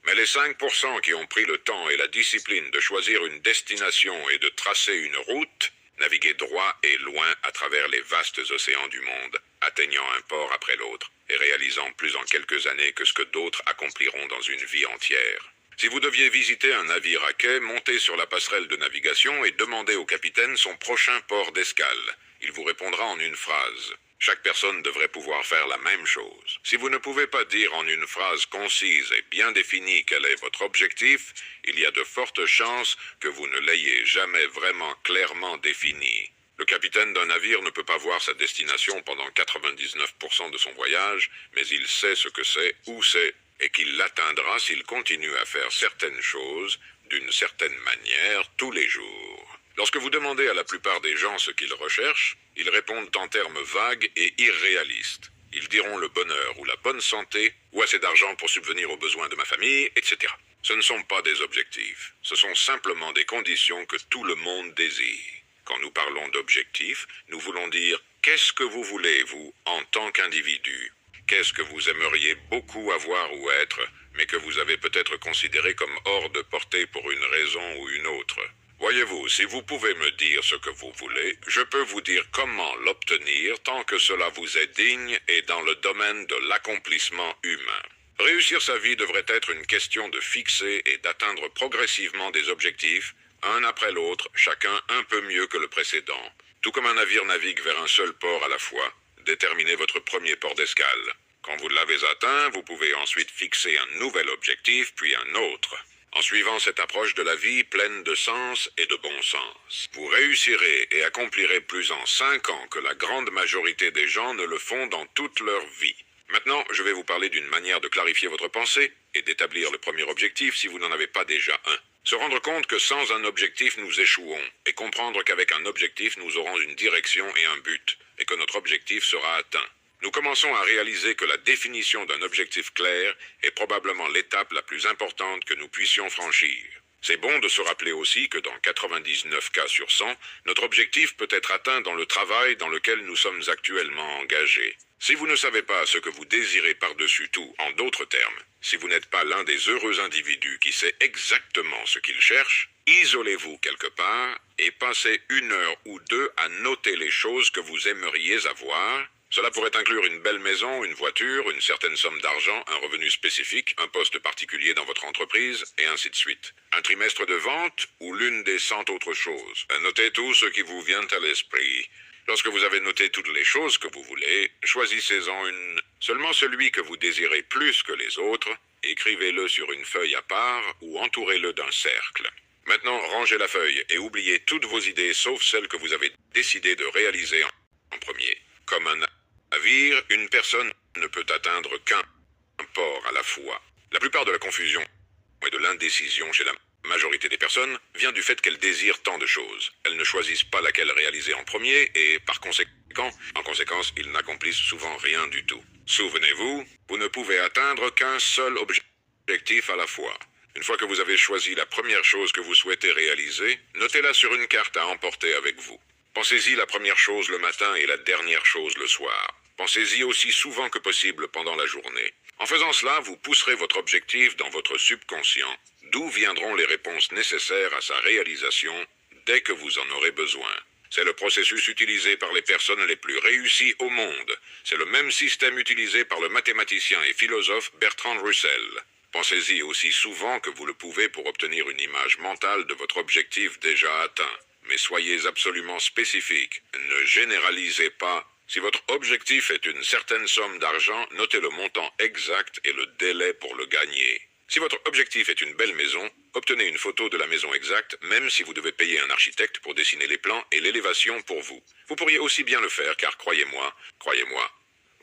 Mais les 5% qui ont pris le temps et la discipline de choisir une destination et de tracer une route, naviguer droit et loin à travers les vastes océans du monde, atteignant un port après l'autre et réalisant plus en quelques années que ce que d'autres accompliront dans une vie entière. Si vous deviez visiter un navire à quai, montez sur la passerelle de navigation et demandez au capitaine son prochain port d'escale. Il vous répondra en une phrase. Chaque personne devrait pouvoir faire la même chose. Si vous ne pouvez pas dire en une phrase concise et bien définie quel est votre objectif, il y a de fortes chances que vous ne l'ayez jamais vraiment clairement défini. Le capitaine d'un navire ne peut pas voir sa destination pendant 99% de son voyage, mais il sait ce que c'est, où c'est, et qu'il l'atteindra s'il continue à faire certaines choses d'une certaine manière tous les jours. Lorsque vous demandez à la plupart des gens ce qu'ils recherchent, ils répondent en termes vagues et irréalistes. Ils diront le bonheur ou la bonne santé, ou assez d'argent pour subvenir aux besoins de ma famille, etc. Ce ne sont pas des objectifs, ce sont simplement des conditions que tout le monde désire. Quand nous parlons d'objectifs, nous voulons dire « Qu'est-ce que vous voulez, vous, en tant qu'individu ? Qu'est-ce que vous aimeriez beaucoup avoir ou être, mais que vous avez peut-être considéré comme hors de portée pour une raison ou une autre ?» Voyez-vous, si vous pouvez me dire ce que vous voulez, je peux vous dire comment l'obtenir tant que cela vous est digne et dans le domaine de l'accomplissement humain. Réussir sa vie devrait être une question de fixer et d'atteindre progressivement des objectifs, un après l'autre, chacun un peu mieux que le précédent. Tout comme un navire navigue vers un seul port à la fois, déterminez votre premier port d'escale. Quand vous l'avez atteint, vous pouvez ensuite fixer un nouvel objectif, puis un autre. En suivant cette approche de la vie pleine de sens et de bon sens, vous réussirez et accomplirez plus en 5 ans que la grande majorité des gens ne le font dans toute leur vie. Maintenant, je vais vous parler d'une manière de clarifier votre pensée et d'établir le premier objectif si vous n'en avez pas déjà un. Se rendre compte que sans un objectif, nous échouons, et comprendre qu'avec un objectif, nous aurons une direction et un but, et que notre objectif sera atteint. Nous commençons à réaliser que la définition d'un objectif clair est probablement l'étape la plus importante que nous puissions franchir. C'est bon de se rappeler aussi que dans 99 cas sur 100, notre objectif peut être atteint dans le travail dans lequel nous sommes actuellement engagés. Si vous ne savez pas ce que vous désirez par-dessus tout, en d'autres termes, si vous n'êtes pas l'un des heureux individus qui sait exactement ce qu'il cherche, isolez-vous quelque part et passez 1 heure ou 2 à noter les choses que vous aimeriez avoir. Cela pourrait inclure une belle maison, une voiture, une certaine somme d'argent, un revenu spécifique, un poste particulier dans votre entreprise, et ainsi de suite. Un trimestre de vente ou l'une des 100 autres choses. Notez tout ce qui vous vient à l'esprit. Lorsque vous avez noté toutes les choses que vous voulez, choisissez-en une. Seulement celui que vous désirez plus que les autres, écrivez-le sur une feuille à part ou entourez-le d'un cercle. Maintenant, rangez la feuille et oubliez toutes vos idées sauf celles que vous avez décidé de réaliser en premier. Comme un navire, une personne ne peut atteindre qu'un port à la fois. La plupart de la confusion et de l'indécision chez la majorité des personnes vient du fait qu'elles désirent tant de choses. Elles ne choisissent pas laquelle réaliser en premier et, en conséquence, ils n'accomplissent souvent rien du tout. Souvenez-vous, vous ne pouvez atteindre qu'un seul objectif à la fois. Une fois que vous avez choisi la première chose que vous souhaitez réaliser, notez-la sur une carte à emporter avec vous. Pensez-y la première chose le matin et la dernière chose le soir. Pensez-y aussi souvent que possible pendant la journée. En faisant cela, vous pousserez votre objectif dans votre subconscient, d'où viendront les réponses nécessaires à sa réalisation dès que vous en aurez besoin. C'est le processus utilisé par les personnes les plus réussies au monde. C'est le même système utilisé par le mathématicien et philosophe Bertrand Russell. Pensez-y aussi souvent que vous le pouvez pour obtenir une image mentale de votre objectif déjà atteint. Mais soyez absolument spécifique. Ne généralisez pas. Si votre objectif est une certaine somme d'argent, notez le montant exact et le délai pour le gagner. Si votre objectif est une belle maison, obtenez une photo de la maison exacte, même si vous devez payer un architecte pour dessiner les plans et l'élévation pour vous. Vous pourriez aussi bien le faire, car croyez-moi,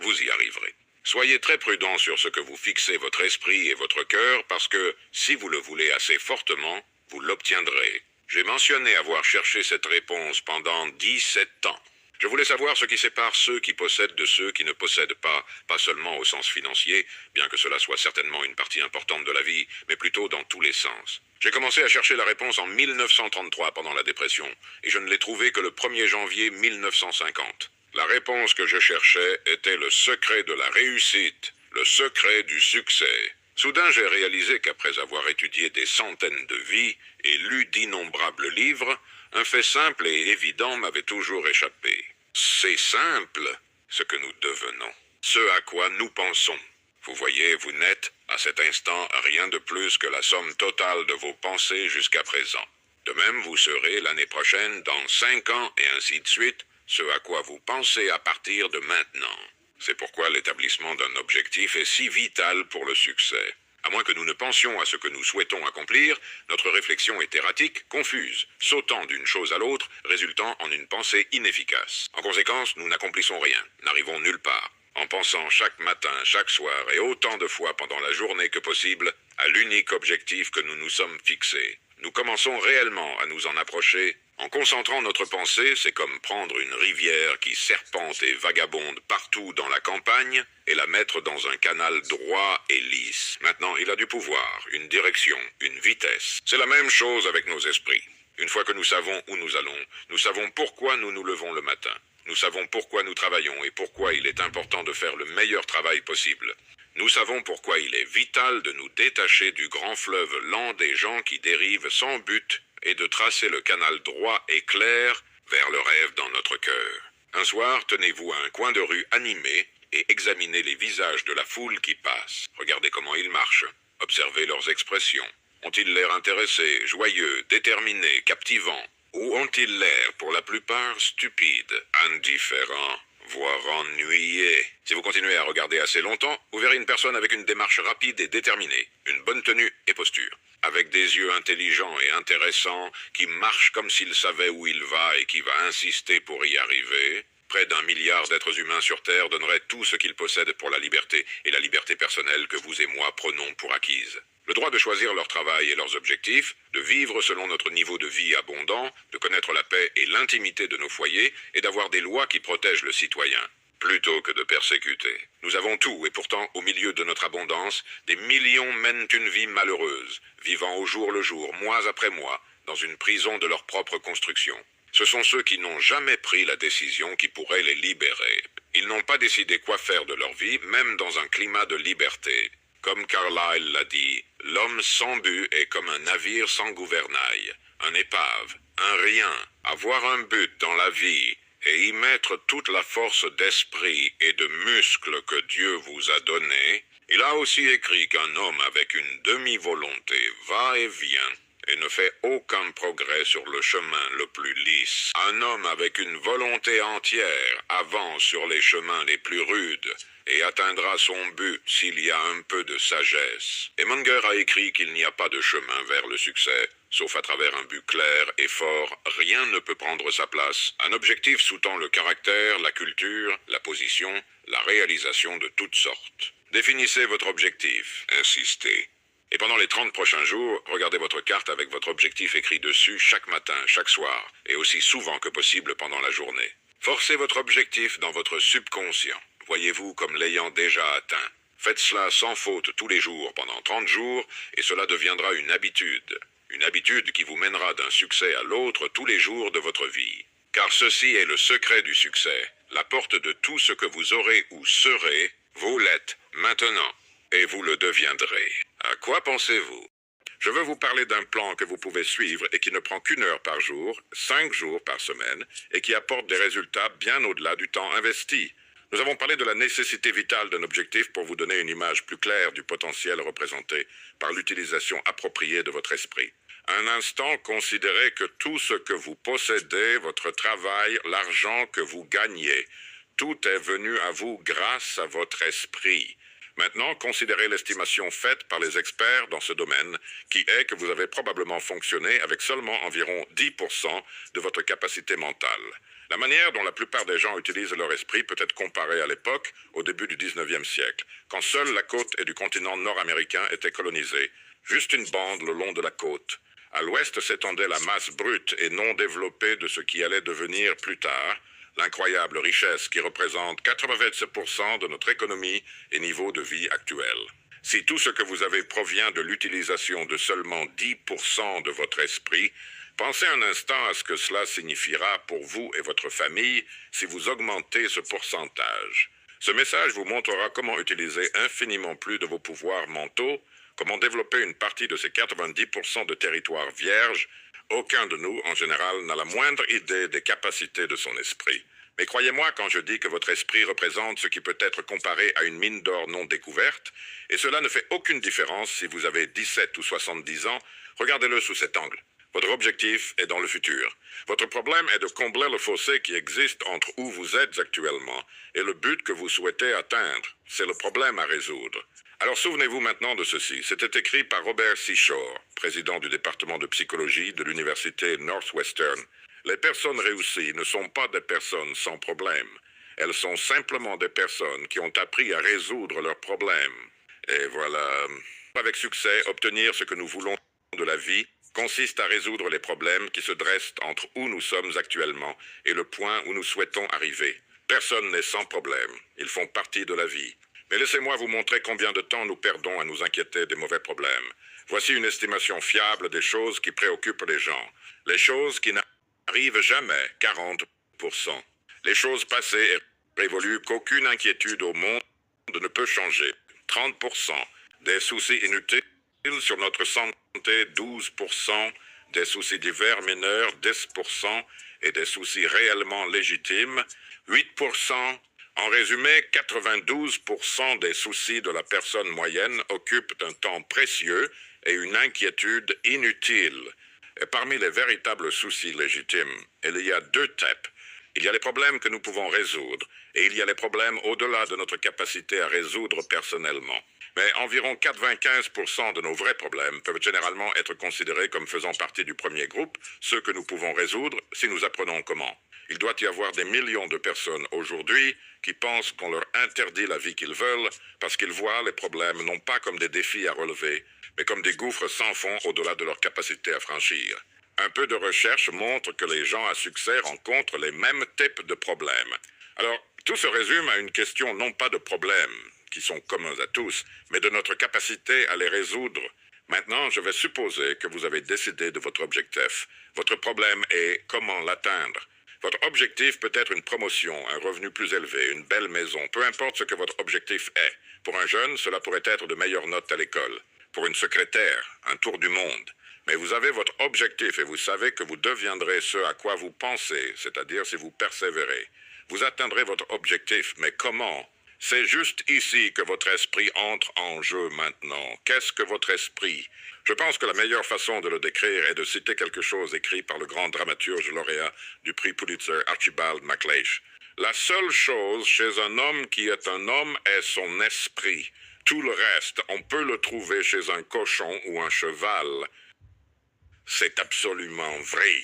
vous y arriverez. Soyez très prudent sur ce que vous fixez votre esprit et votre cœur, parce que, si vous le voulez assez fortement, vous l'obtiendrez. J'ai mentionné avoir cherché cette réponse pendant 17 ans. Je voulais savoir ce qui sépare ceux qui possèdent de ceux qui ne possèdent pas seulement au sens financier, bien que cela soit certainement une partie importante de la vie, mais plutôt dans tous les sens. J'ai commencé à chercher la réponse en 1933 pendant la dépression, et je ne l'ai trouvée que le 1er janvier 1950. La réponse que je cherchais était le secret de la réussite, le secret du succès. Soudain, j'ai réalisé qu'après avoir étudié des centaines de vies et lu d'innombrables livres, un fait simple et évident m'avait toujours échappé. C'est simple, ce que nous devenons, ce à quoi nous pensons. Vous voyez, vous n'êtes, à cet instant, rien de plus que la somme totale de vos pensées jusqu'à présent. De même, vous serez l'année prochaine, dans 5 ans, et ainsi de suite, ce à quoi vous pensez à partir de maintenant. C'est pourquoi l'établissement d'un objectif est si vital pour le succès. À moins que nous ne pensions à ce que nous souhaitons accomplir, notre réflexion est erratique, confuse, sautant d'une chose à l'autre, résultant en une pensée inefficace. En conséquence, nous n'accomplissons rien, n'arrivons nulle part. En pensant chaque matin, chaque soir et autant de fois pendant la journée que possible à l'unique objectif que nous nous sommes fixés. Nous commençons réellement à nous en approcher. En concentrant notre pensée, c'est comme prendre une rivière qui serpente et vagabonde partout dans la campagne et la mettre dans un canal droit et lisse. Maintenant, il a du pouvoir, une direction, une vitesse. C'est la même chose avec nos esprits. Une fois que nous savons où nous allons, nous savons pourquoi nous nous levons le matin. Nous savons pourquoi nous travaillons et pourquoi il est important de faire le meilleur travail possible. Nous savons pourquoi il est vital de nous détacher du grand fleuve lent des gens qui dérivent sans but et de tracer le canal droit et clair vers le rêve dans notre cœur. Un soir, tenez-vous à un coin de rue animé et examinez les visages de la foule qui passe. Regardez comment ils marchent. Observez leurs expressions. Ont-ils l'air intéressés, joyeux, déterminés, captivants? Ou ont-ils l'air, pour la plupart, stupides, indifférents, voire ennuyés? Si vous continuez à regarder assez longtemps, vous verrez une personne avec une démarche rapide et déterminée, une bonne tenue et posture, avec des yeux intelligents et intéressants, qui marche comme s'il savait où il va et qui va insister pour y arriver. Près d'1 milliard d'êtres humains sur Terre donneraient tout ce qu'ils possèdent pour la liberté, et la liberté personnelle que vous et moi prenons pour acquise. Le droit de choisir leur travail et leurs objectifs, de vivre selon notre niveau de vie abondant, de connaître la paix et l'intimité de nos foyers, et d'avoir des lois qui protègent le citoyen, plutôt que de persécuter. Nous avons tout, et pourtant, au milieu de notre abondance, des millions mènent une vie malheureuse, vivant au jour le jour, mois après mois, dans une prison de leur propre construction. Ce sont ceux qui n'ont jamais pris la décision qui pourrait les libérer. Ils n'ont pas décidé quoi faire de leur vie, même dans un climat de liberté. Comme Carlyle l'a dit, l'homme sans but est comme un navire sans gouvernail, un épave, un rien. Avoir un but dans la vie et y mettre toute la force d'esprit et de muscle que Dieu vous a donnée. Il a aussi écrit qu'un homme avec une demi-volonté va et vient, et ne fait aucun progrès sur le chemin le plus lisse. Un homme avec une volonté entière avance sur les chemins les plus rudes et atteindra son but s'il y a un peu de sagesse. Et Munger a écrit qu'il n'y a pas de chemin vers le succès, sauf à travers un but clair et fort. Rien ne peut prendre sa place. Un objectif sous-tend le caractère, la culture, la position, la réalisation de toutes sortes. Définissez votre objectif. Insistez. Et pendant les 30 prochains jours, regardez votre carte avec votre objectif écrit dessus chaque matin, chaque soir, et aussi souvent que possible pendant la journée. Forcez votre objectif dans votre subconscient. Voyez-vous comme l'ayant déjà atteint. Faites cela sans faute tous les jours pendant 30 jours, et cela deviendra une habitude. Une habitude qui vous mènera d'un succès à l'autre tous les jours de votre vie. Car ceci est le secret du succès. La porte de tout ce que vous aurez ou serez, vous l'êtes maintenant, et vous le deviendrez. À quoi pensez-vous? Je veux vous parler d'un plan que vous pouvez suivre et qui ne prend qu'1 heure par jour, 5 jours par semaine, et qui apporte des résultats bien au-delà du temps investi. Nous avons parlé de la nécessité vitale d'un objectif pour vous donner une image plus claire du potentiel représenté par l'utilisation appropriée de votre esprit. Un instant, considérez que tout ce que vous possédez, votre travail, l'argent que vous gagnez, tout est venu à vous grâce à votre esprit. Maintenant, considérez l'estimation faite par les experts dans ce domaine, qui est que vous avez probablement fonctionné avec seulement environ 10% de votre capacité mentale. La manière dont la plupart des gens utilisent leur esprit peut être comparée à l'époque, au début du 19e siècle, quand seule la côte du continent nord-américain était colonisée, juste une bande le long de la côte. À l'ouest s'étendait la masse brute et non développée de ce qui allait devenir plus tard l'incroyable richesse qui représente 87% de notre économie et niveau de vie actuel. Si tout ce que vous avez provient de l'utilisation de seulement 10% de votre esprit, pensez un instant à ce que cela signifiera pour vous et votre famille si vous augmentez ce pourcentage. Ce message vous montrera comment utiliser infiniment plus de vos pouvoirs mentaux, comment développer une partie de ces 90% de territoire vierge. Aucun de nous, en général, n'a la moindre idée des capacités de son esprit. Mais croyez-moi quand je dis que votre esprit représente ce qui peut être comparé à une mine d'or non découverte, et cela ne fait aucune différence si vous avez 17 ou 70 ans, regardez-le sous cet angle. Votre objectif est dans le futur. Votre problème est de combler le fossé qui existe entre où vous êtes actuellement et le but que vous souhaitez atteindre. C'est le problème à résoudre. Alors souvenez-vous maintenant de ceci. C'était écrit par Robert C. Shore, président du département de psychologie de l'université Northwestern. Les personnes réussies ne sont pas des personnes sans problème. Elles sont simplement des personnes qui ont appris à résoudre leurs problèmes. Et voilà. Avec succès, obtenir ce que nous voulons de la vie consiste à résoudre les problèmes qui se dressent entre où nous sommes actuellement et le point où nous souhaitons arriver. Personne n'est sans problème. Ils font partie de la vie. Mais laissez-moi vous montrer combien de temps nous perdons à nous inquiéter des mauvais problèmes. Voici une estimation fiable des choses qui préoccupent les gens. Les choses qui n'arrivent jamais, 40%. Les choses passées et révolues qu'aucune inquiétude au monde ne peut changer, 30%. Des soucis inutiles sur notre santé, 12%. Des soucis divers mineurs, 10%. Et des soucis réellement légitimes, 8%. En résumé, 92% des soucis de la personne moyenne occupent un temps précieux et une inquiétude inutile. Et parmi les véritables soucis légitimes, il y a 2 types. Il y a les problèmes que nous pouvons résoudre et il y a les problèmes au-delà de notre capacité à résoudre personnellement. Mais environ 95% de nos vrais problèmes peuvent généralement être considérés comme faisant partie du premier groupe, ceux que nous pouvons résoudre si nous apprenons comment. Il doit y avoir des millions de personnes aujourd'hui qui pensent qu'on leur interdit la vie qu'ils veulent parce qu'ils voient les problèmes non pas comme des défis à relever, mais comme des gouffres sans fond au-delà de leur capacité à franchir. Un peu de recherche montre que les gens à succès rencontrent les mêmes types de problèmes. Alors, tout se résume à une question non pas de problèmes, qui sont communs à tous, mais de notre capacité à les résoudre. Maintenant, je vais supposer que vous avez décidé de votre objectif. Votre problème est comment l'atteindre. Votre objectif peut être une promotion, un revenu plus élevé, une belle maison, peu importe ce que votre objectif est. Pour un jeune, cela pourrait être de meilleures notes à l'école. Pour une secrétaire, un tour du monde. Mais vous avez votre objectif et vous savez que vous deviendrez ce à quoi vous pensez, c'est-à-dire si vous persévérez. Vous atteindrez votre objectif, mais comment? C'est juste ici que votre esprit entre en jeu maintenant. Qu'est-ce que votre esprit? Je pense que la meilleure façon de le décrire est de citer quelque chose écrit par le grand dramaturge lauréat du prix Pulitzer, Archibald MacLeish. La seule chose chez un homme qui est un homme est son esprit. Tout le reste, on peut le trouver chez un cochon ou un cheval. C'est absolument vrai.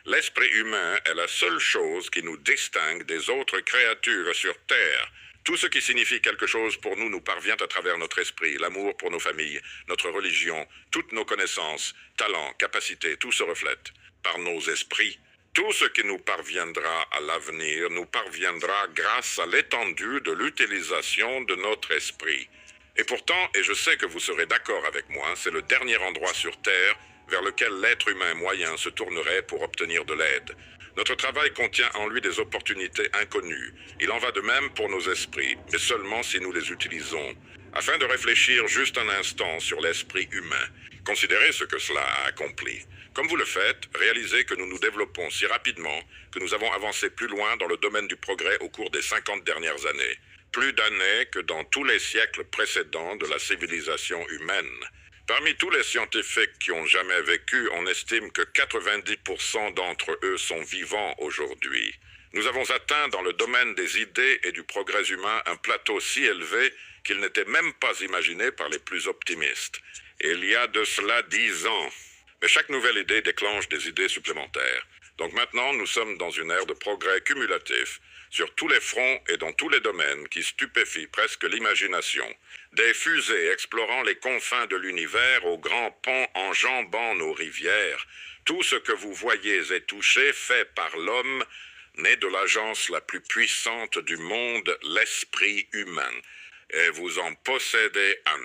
L'esprit humain est la seule chose qui nous distingue des autres créatures sur Terre. Tout ce qui signifie quelque chose pour nous nous parvient à travers notre esprit, l'amour pour nos familles, notre religion, toutes nos connaissances, talents, capacités, tout se reflète par nos esprits. Tout ce qui nous parviendra à l'avenir nous parviendra grâce à l'étendue de l'utilisation de notre esprit. Et pourtant, et je sais que vous serez d'accord avec moi, c'est le dernier endroit sur Terre vers lequel l'être humain moyen se tournerait pour obtenir de l'aide. Notre travail contient en lui des opportunités inconnues. Il en va de même pour nos esprits, mais seulement si nous les utilisons. Afin de réfléchir juste un instant sur l'esprit humain, considérez ce que cela a accompli. Comme vous le faites, réalisez que nous nous développons si rapidement que nous avons avancé plus loin dans le domaine du progrès au cours des 50 dernières années. Plus d'années que dans tous les siècles précédents de la civilisation humaine. Parmi tous les scientifiques qui ont jamais vécu, on estime que 90% d'entre eux sont vivants aujourd'hui. Nous avons atteint dans le domaine des idées et du progrès humain un plateau si élevé qu'il n'était même pas imaginé par les plus optimistes. Il y a de cela 10 ans. Mais chaque nouvelle idée déclenche des idées supplémentaires. Donc maintenant, nous sommes dans une ère de progrès cumulatif sur tous les fronts et dans tous les domaines qui stupéfient presque l'imagination. Des fusées explorant les confins de l'univers aux grands ponts enjambant nos rivières. Tout ce que vous voyez et touchez fait par l'homme, né de l'agence la plus puissante du monde, l'esprit humain. Et vous en possédez un.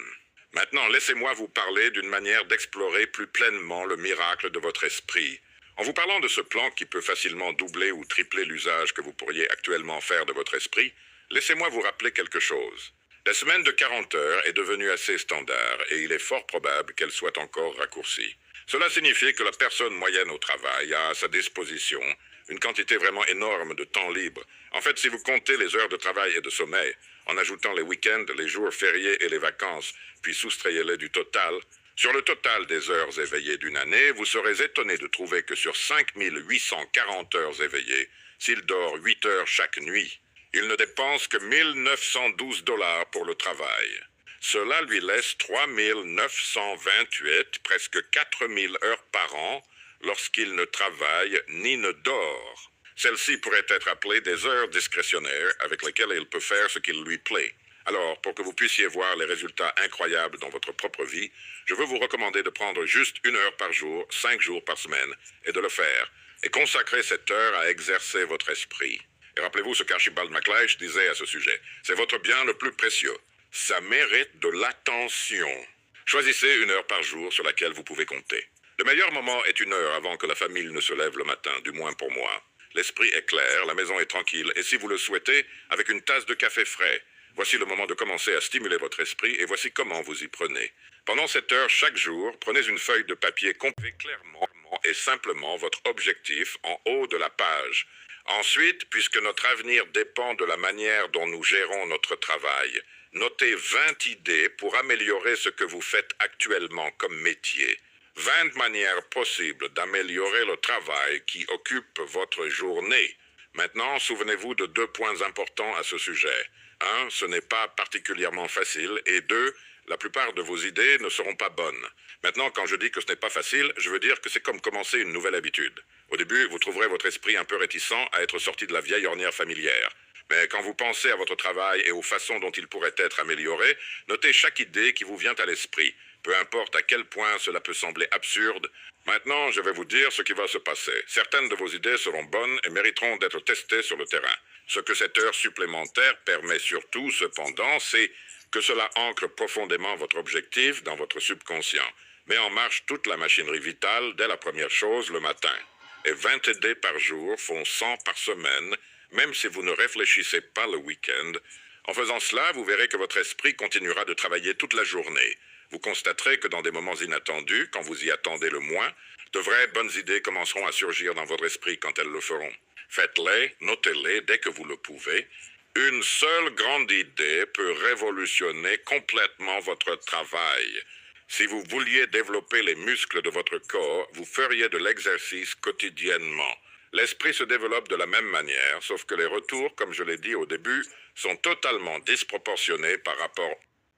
Maintenant, laissez-moi vous parler d'une manière d'explorer plus pleinement le miracle de votre esprit. En vous parlant de ce plan qui peut facilement doubler ou tripler l'usage que vous pourriez actuellement faire de votre esprit, laissez-moi vous rappeler quelque chose. La semaine de 40 heures est devenue assez standard et il est fort probable qu'elle soit encore raccourcie. Cela signifie que la personne moyenne au travail a à sa disposition une quantité vraiment énorme de temps libre. En fait, si vous comptez les heures de travail et de sommeil, en ajoutant les week-ends, les jours fériés et les vacances, puis soustrayez-les du total, sur le total des heures éveillées d'une année, vous serez étonné de trouver que sur 5840 heures éveillées, s'il dort 8 heures chaque nuit, il ne dépense que 1912 $ pour le travail. Cela lui laisse 3928, presque 4000 heures par an, lorsqu'il ne travaille ni ne dort. Celles-ci pourraient être appelées des heures discrétionnaires avec lesquelles il peut faire ce qu'il lui plaît. Alors, pour que vous puissiez voir les résultats incroyables dans votre propre vie, je veux vous recommander de prendre juste 1 heure par jour, 5 jours par semaine, et de le faire, et consacrer cette heure à exercer votre esprit. Et rappelez-vous ce qu'Archibald MacLeish disait à ce sujet. C'est votre bien le plus précieux. Ça mérite de l'attention. Choisissez 1 heure par jour sur laquelle vous pouvez compter. Le meilleur moment est 1 heure avant que la famille ne se lève le matin, du moins pour moi. L'esprit est clair, la maison est tranquille, et si vous le souhaitez, avec une tasse de café frais. Voici le moment de commencer à stimuler votre esprit, et voici comment vous y prenez. Pendant cette heure, chaque jour, prenez une feuille de papier, comptez clairement et simplement votre objectif en haut de la page. Ensuite, puisque notre avenir dépend de la manière dont nous gérons notre travail, notez 20 idées pour améliorer ce que vous faites actuellement comme métier. 20 manières possibles d'améliorer le travail qui occupe votre journée. Maintenant, souvenez-vous de 2 points importants à ce sujet. 1, ce n'est pas particulièrement facile, et 2, la plupart de vos idées ne seront pas bonnes. Maintenant, quand je dis que ce n'est pas facile, je veux dire que c'est comme commencer une nouvelle habitude. Au début, vous trouverez votre esprit un peu réticent à être sorti de la vieille ornière familière. Mais quand vous pensez à votre travail et aux façons dont il pourrait être amélioré, notez chaque idée qui vous vient à l'esprit. Peu importe à quel point cela peut sembler absurde. Maintenant, je vais vous dire ce qui va se passer. Certaines de vos idées seront bonnes et mériteront d'être testées sur le terrain. Ce que cette heure supplémentaire permet surtout, cependant, c'est que cela ancre profondément votre objectif dans votre subconscient, met en marche toute la machinerie vitale dès la première chose le matin. Et 20 idées par jour font 100 par semaine, même si vous ne réfléchissez pas le week-end. En faisant cela, vous verrez que votre esprit continuera de travailler toute la journée. Vous constaterez que dans des moments inattendus, quand vous y attendez le moins, de vraies bonnes idées commenceront à surgir dans votre esprit quand elles le feront. Faites-les, notez-les dès que vous le pouvez, Une seule grande idée peut révolutionner complètement votre travail. Si vous vouliez développer les muscles de votre corps, vous feriez de l'exercice quotidiennement. L'esprit se développe de la même manière, sauf que les retours, comme je l'ai dit au début, sont totalement disproportionnés par rapport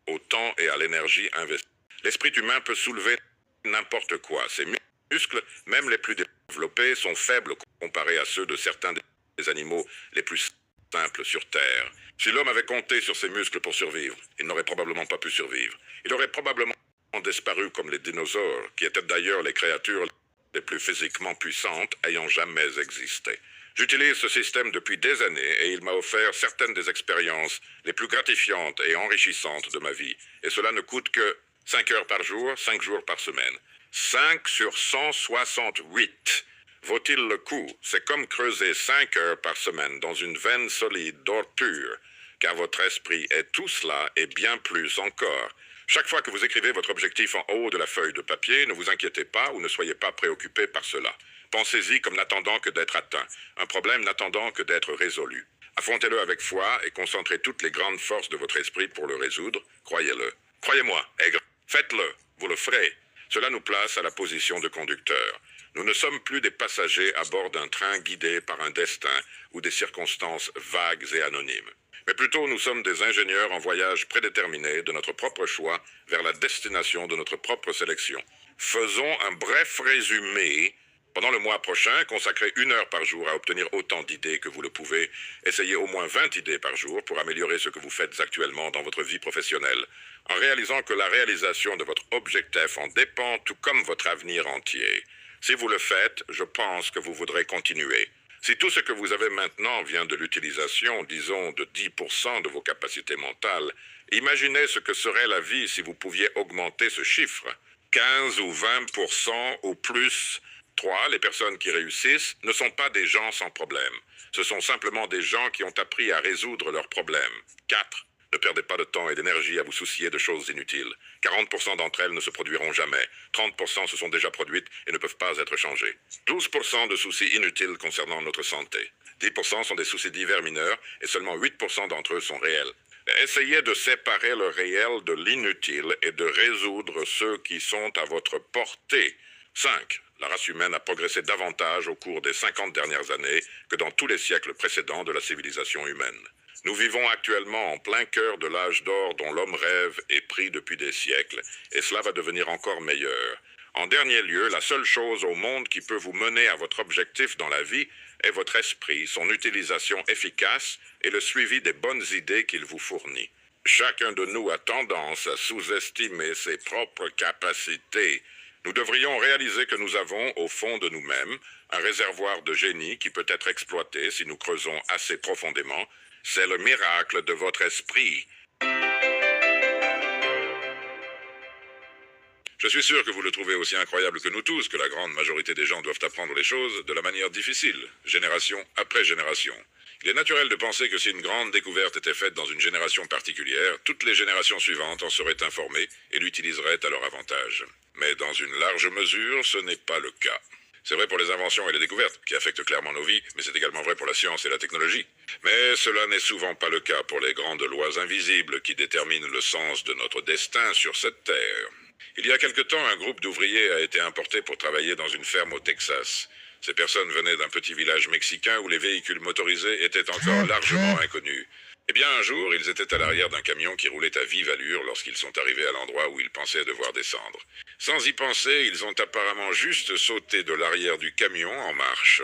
au temps et à l'énergie investie. L'esprit humain peut soulever n'importe quoi. Ses muscles, même les plus développés, sont faibles comparés à ceux de certains des animaux les plus simples sur Terre. Si l'homme avait compté sur ses muscles pour survivre, il n'aurait probablement pas pu survivre. Il aurait probablement disparu comme les dinosaures, qui étaient d'ailleurs les créatures les plus physiquement puissantes ayant jamais existé. J'utilise ce système depuis des années et il m'a offert certaines des expériences les plus gratifiantes et enrichissantes de ma vie. Et cela ne coûte que 5 heures par jour, 5 jours par semaine. 5 sur 168. Vaut-il le coup? C'est comme creuser 5 heures par semaine dans une veine solide d'or pur, car votre esprit est tout cela et bien plus encore. Chaque fois que vous écrivez votre objectif en haut de la feuille de papier, ne vous inquiétez pas ou ne soyez pas préoccupé par cela. Pensez-y comme n'attendant que d'être atteint, un problème n'attendant que d'être résolu. Affrontez-le avec foi et concentrez toutes les grandes forces de votre esprit pour le résoudre, croyez-le. Croyez-moi, aigre, faites-le, vous le ferez. Cela nous place à la position de conducteur. Nous ne sommes plus des passagers à bord d'un train guidé par un destin ou des circonstances vagues et anonymes. Mais plutôt nous sommes des ingénieurs en voyage prédéterminé de notre propre choix vers la destination de notre propre sélection. Faisons un bref résumé. Pendant le mois prochain, consacrez 1 heure par jour à obtenir autant d'idées que vous le pouvez. Essayez au moins 20 idées par jour pour améliorer ce que vous faites actuellement dans votre vie professionnelle, en réalisant que la réalisation de votre objectif en dépend tout comme votre avenir entier. Si vous le faites, je pense que vous voudrez continuer. Si tout ce que vous avez maintenant vient de l'utilisation, disons, de 10% de vos capacités mentales, imaginez ce que serait la vie si vous pouviez augmenter ce chiffre. 15 ou 20% ou plus. 3. Les personnes qui réussissent ne sont pas des gens sans problème. Ce sont simplement des gens qui ont appris à résoudre leurs problèmes. 4. Ne perdez pas de temps et d'énergie à vous soucier de choses inutiles. 40% d'entre elles ne se produiront jamais. 30% se sont déjà produites et ne peuvent pas être changées. 12% de soucis inutiles concernant notre santé. 10% sont des soucis divers mineurs et seulement 8% d'entre eux sont réels. Essayez de séparer le réel de l'inutile et de résoudre ceux qui sont à votre portée. 5. La race humaine a progressé davantage au cours des 50 dernières années que dans tous les siècles précédents de la civilisation humaine. Nous vivons actuellement en plein cœur de l'âge d'or dont l'homme rêve et prie depuis des siècles, et cela va devenir encore meilleur. En dernier lieu, la seule chose au monde qui peut vous mener à votre objectif dans la vie est votre esprit, son utilisation efficace et le suivi des bonnes idées qu'il vous fournit. Chacun de nous a tendance à sous-estimer ses propres capacités. Nous devrions réaliser que nous avons, au fond de nous-mêmes, un réservoir de génie qui peut être exploité si nous creusons assez profondément. C'est le miracle de votre esprit. Je suis sûr que vous le trouvez aussi incroyable que nous tous, que la grande majorité des gens doivent apprendre les choses de la manière difficile, génération après génération. Il est naturel de penser que si une grande découverte était faite dans une génération particulière, toutes les générations suivantes en seraient informées et l'utiliseraient à leur avantage. Mais dans une large mesure, ce n'est pas le cas. C'est vrai pour les inventions et les découvertes, qui affectent clairement nos vies, mais c'est également vrai pour la science et la technologie. Mais cela n'est souvent pas le cas pour les grandes lois invisibles qui déterminent le sens de notre destin sur cette terre. Il y a quelque temps, un groupe d'ouvriers a été importé pour travailler dans une ferme au Texas. Ces personnes venaient d'un petit village mexicain où les véhicules motorisés étaient encore largement inconnus. Eh bien, un jour, ils étaient à l'arrière d'un camion qui roulait à vive allure lorsqu'ils sont arrivés à l'endroit où ils pensaient devoir descendre. Sans y penser, ils ont apparemment juste sauté de l'arrière du camion en marche.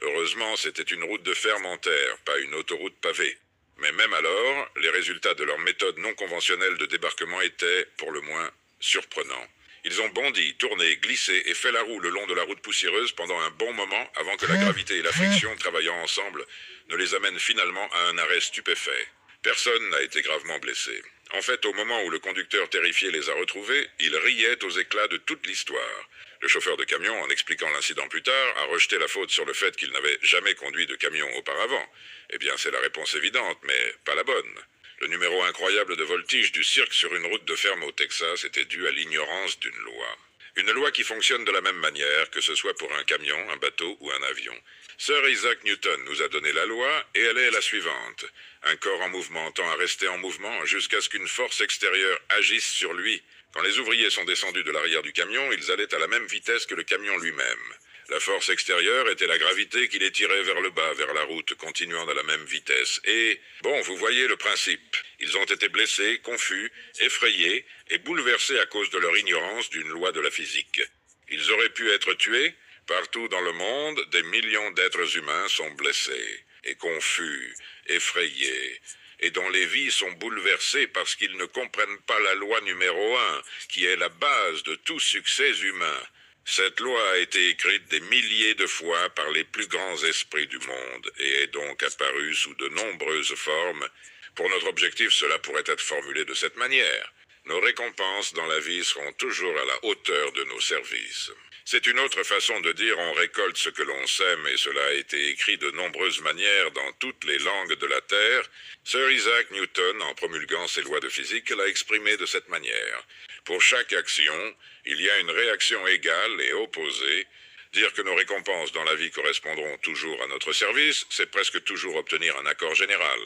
Heureusement, c'était une route de ferme en terre, pas une autoroute pavée. Mais même alors, les résultats de leur méthode non conventionnelle de débarquement étaient, pour le moins, surprenants. Ils ont bondi, tourné, glissé et fait la roue le long de la route poussiéreuse pendant un bon moment avant que la gravité et la friction travaillant ensemble ne les amènent finalement à un arrêt stupéfait. Personne n'a été gravement blessé. En fait, au moment où le conducteur terrifié les a retrouvés, il riait aux éclats de toute l'histoire. Le chauffeur de camion, en expliquant l'incident plus tard, a rejeté la faute sur le fait qu'il n'avait jamais conduit de camion auparavant. Eh bien, c'est la réponse évidente, mais pas la bonne. Le numéro incroyable de voltige du cirque sur une route de ferme au Texas était dû à l'ignorance d'une loi. Une loi qui fonctionne de la même manière, que ce soit pour un camion, un bateau ou un avion. Sir Isaac Newton nous a donné la loi, et elle est la suivante. Un corps en mouvement tend à rester en mouvement jusqu'à ce qu'une force extérieure agisse sur lui. Quand les ouvriers sont descendus de l'arrière du camion, ils allaient à la même vitesse que le camion lui-même. La force extérieure était la gravité qui les tirait vers le bas, vers la route, continuant à la même vitesse. Et, bon, vous voyez le principe. Ils ont été blessés, confus, effrayés et bouleversés à cause de leur ignorance d'une loi de la physique. Ils auraient pu être tués. Partout dans le monde, des millions d'êtres humains sont blessés, et confus, effrayés, et dont les vies sont bouleversées parce qu'ils ne comprennent pas la loi numéro 1, qui est la base de tout succès humain. Cette loi a été écrite des milliers de fois par les plus grands esprits du monde, et est donc apparue sous de nombreuses formes. Pour notre objectif, cela pourrait être formulé de cette manière. Nos récompenses dans la vie seront toujours à la hauteur de nos services. C'est une autre façon de dire on récolte ce que l'on sème, et cela a été écrit de nombreuses manières dans toutes les langues de la Terre. Sir Isaac Newton, en promulguant ses lois de physique, l'a exprimé de cette manière. Pour chaque action, il y a une réaction égale et opposée. Dire que nos récompenses dans la vie correspondront toujours à notre service, c'est presque toujours obtenir un accord général.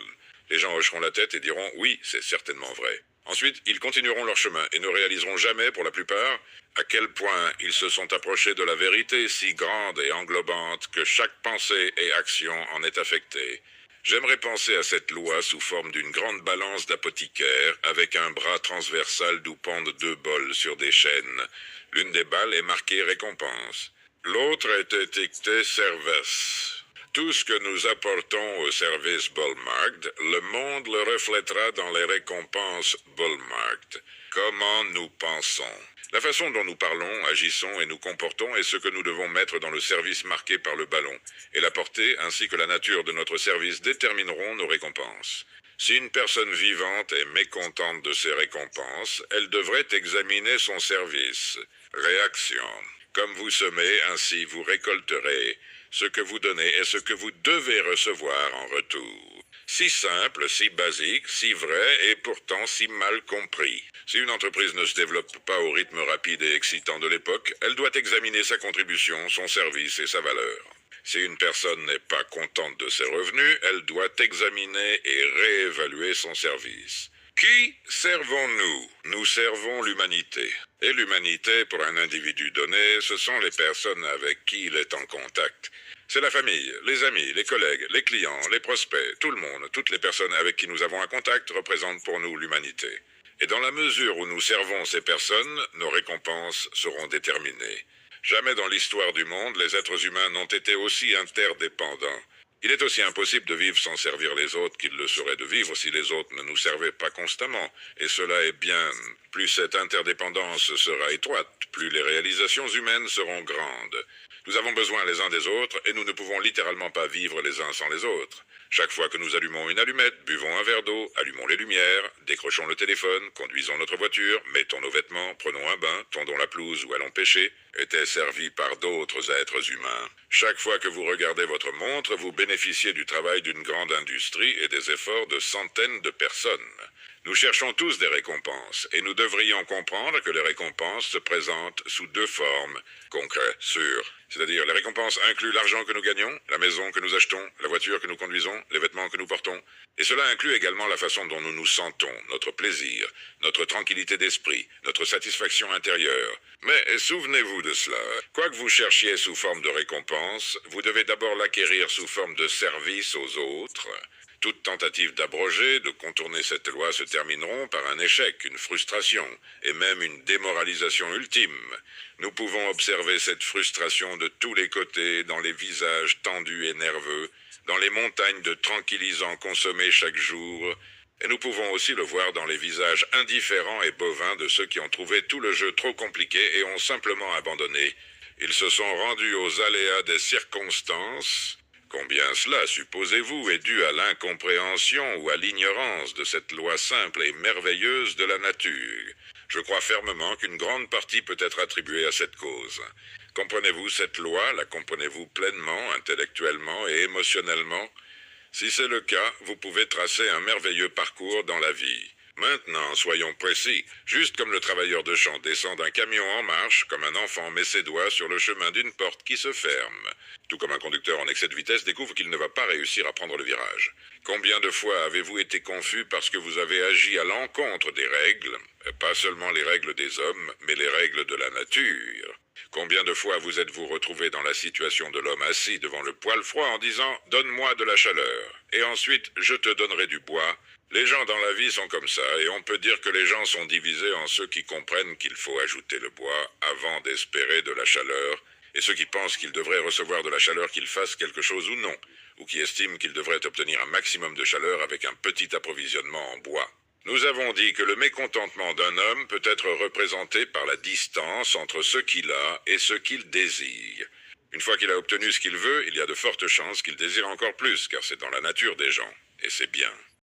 Les gens hocheront la tête et diront « oui, c'est certainement vrai ». Ensuite, ils continueront leur chemin et ne réaliseront jamais, pour la plupart, à quel point ils se sont approchés de la vérité si grande et englobante que chaque pensée et action en est affectée. J'aimerais penser à cette loi sous forme d'une grande balance d'apothicaire avec un bras transversal d'où pendent 2 bols sur des chaînes. L'une des balles est marquée récompense. L'autre est étiquetée service. Tout ce que nous apportons au service Bullmarked, le monde le reflètera dans les récompenses Bullmarked. Comment nous pensons? La façon dont nous parlons, agissons et nous comportons est ce que nous devons mettre dans le service marqué par le ballon, et la portée ainsi que la nature de notre service détermineront nos récompenses. Si une personne vivante est mécontente de ses récompenses, elle devrait examiner son service. Réaction. Comme vous semez, ainsi vous récolterez. Ce que vous donnez est ce que vous devez recevoir en retour. Si simple, si basique, si vrai et pourtant si mal compris. Si une entreprise ne se développe pas au rythme rapide et excitant de l'époque, elle doit examiner sa contribution, son service et sa valeur. Si une personne n'est pas contente de ses revenus, elle doit examiner et réévaluer son service. Qui servons-nous? Nous servons l'humanité. Et l'humanité, pour un individu donné, ce sont les personnes avec qui il est en contact. C'est la famille, les amis, les collègues, les clients, les prospects, tout le monde, toutes les personnes avec qui nous avons un contact représentent pour nous l'humanité. Et dans la mesure où nous servons ces personnes, nos récompenses seront déterminées. Jamais dans l'histoire du monde, les êtres humains n'ont été aussi interdépendants. Il est aussi impossible de vivre sans servir les autres qu'il le serait de vivre si les autres ne nous servaient pas constamment. Et cela est bien, plus cette interdépendance sera étroite, plus les réalisations humaines seront grandes. Nous avons besoin les uns des autres et nous ne pouvons littéralement pas vivre les uns sans les autres. Chaque fois que nous allumons une allumette, buvons un verre d'eau, allumons les lumières, décrochons le téléphone, conduisons notre voiture, mettons nos vêtements, prenons un bain, tondons la pelouse ou allons pêcher, étaient servis par d'autres êtres humains. Chaque fois que vous regardez votre montre, vous bénéficiez du travail d'une grande industrie et des efforts de centaines de personnes. Nous cherchons tous des récompenses, et nous devrions comprendre que les récompenses se présentent sous 2 formes concrètes, sûres. C'est-à-dire, les récompenses incluent l'argent que nous gagnons, la maison que nous achetons, la voiture que nous conduisons, les vêtements que nous portons. Et cela inclut également la façon dont nous nous sentons, notre plaisir, notre tranquillité d'esprit, notre satisfaction intérieure. Mais souvenez-vous de cela. Quoi que vous cherchiez sous forme de récompense, vous devez d'abord l'acquérir sous forme de service aux autres. Toute tentative d'abroger, de contourner cette loi se termineront par un échec, une frustration, et même une démoralisation ultime. Nous pouvons observer cette frustration de tous les côtés, dans les visages tendus et nerveux, dans les montagnes de tranquillisants consommés chaque jour, et nous pouvons aussi le voir dans les visages indifférents et bovins de ceux qui ont trouvé tout le jeu trop compliqué et ont simplement abandonné. Ils se sont rendus aux aléas des circonstances. Combien cela, supposez-vous, est dû à l'incompréhension ou à l'ignorance de cette loi simple et merveilleuse de la nature? Je crois fermement qu'une grande partie peut être attribuée à cette cause. Comprenez-vous cette loi? La comprenez-vous pleinement, intellectuellement et émotionnellement? Si c'est le cas, vous pouvez tracer un merveilleux parcours dans la vie. Maintenant, soyons précis. Juste comme le travailleur de champ descend d'un camion en marche, comme un enfant met ses doigts sur le chemin d'une porte qui se ferme. Tout comme un conducteur en excès de vitesse découvre qu'il ne va pas réussir à prendre le virage. Combien de fois avez-vous été confus parce que vous avez agi à l'encontre des règles, pas seulement les règles des hommes, mais les règles de la nature? Combien de fois vous êtes-vous retrouvé dans la situation de l'homme assis devant le poêle froid en disant « Donne-moi de la chaleur » et ensuite « Je te donnerai du bois ». Les gens dans la vie sont comme ça, et on peut dire que les gens sont divisés en ceux qui comprennent qu'il faut ajouter le bois avant d'espérer de la chaleur, et ceux qui pensent qu'ils devraient recevoir de la chaleur qu'ils fassent quelque chose ou non, ou qui estiment qu'ils devraient obtenir un maximum de chaleur avec un petit approvisionnement en bois. Nous avons dit que le mécontentement d'un homme peut être représenté par la distance entre ce qu'il a et ce qu'il désire. Une fois qu'il a obtenu ce qu'il veut, il y a de fortes chances qu'il désire encore plus, car c'est dans la nature des gens, et c'est bien.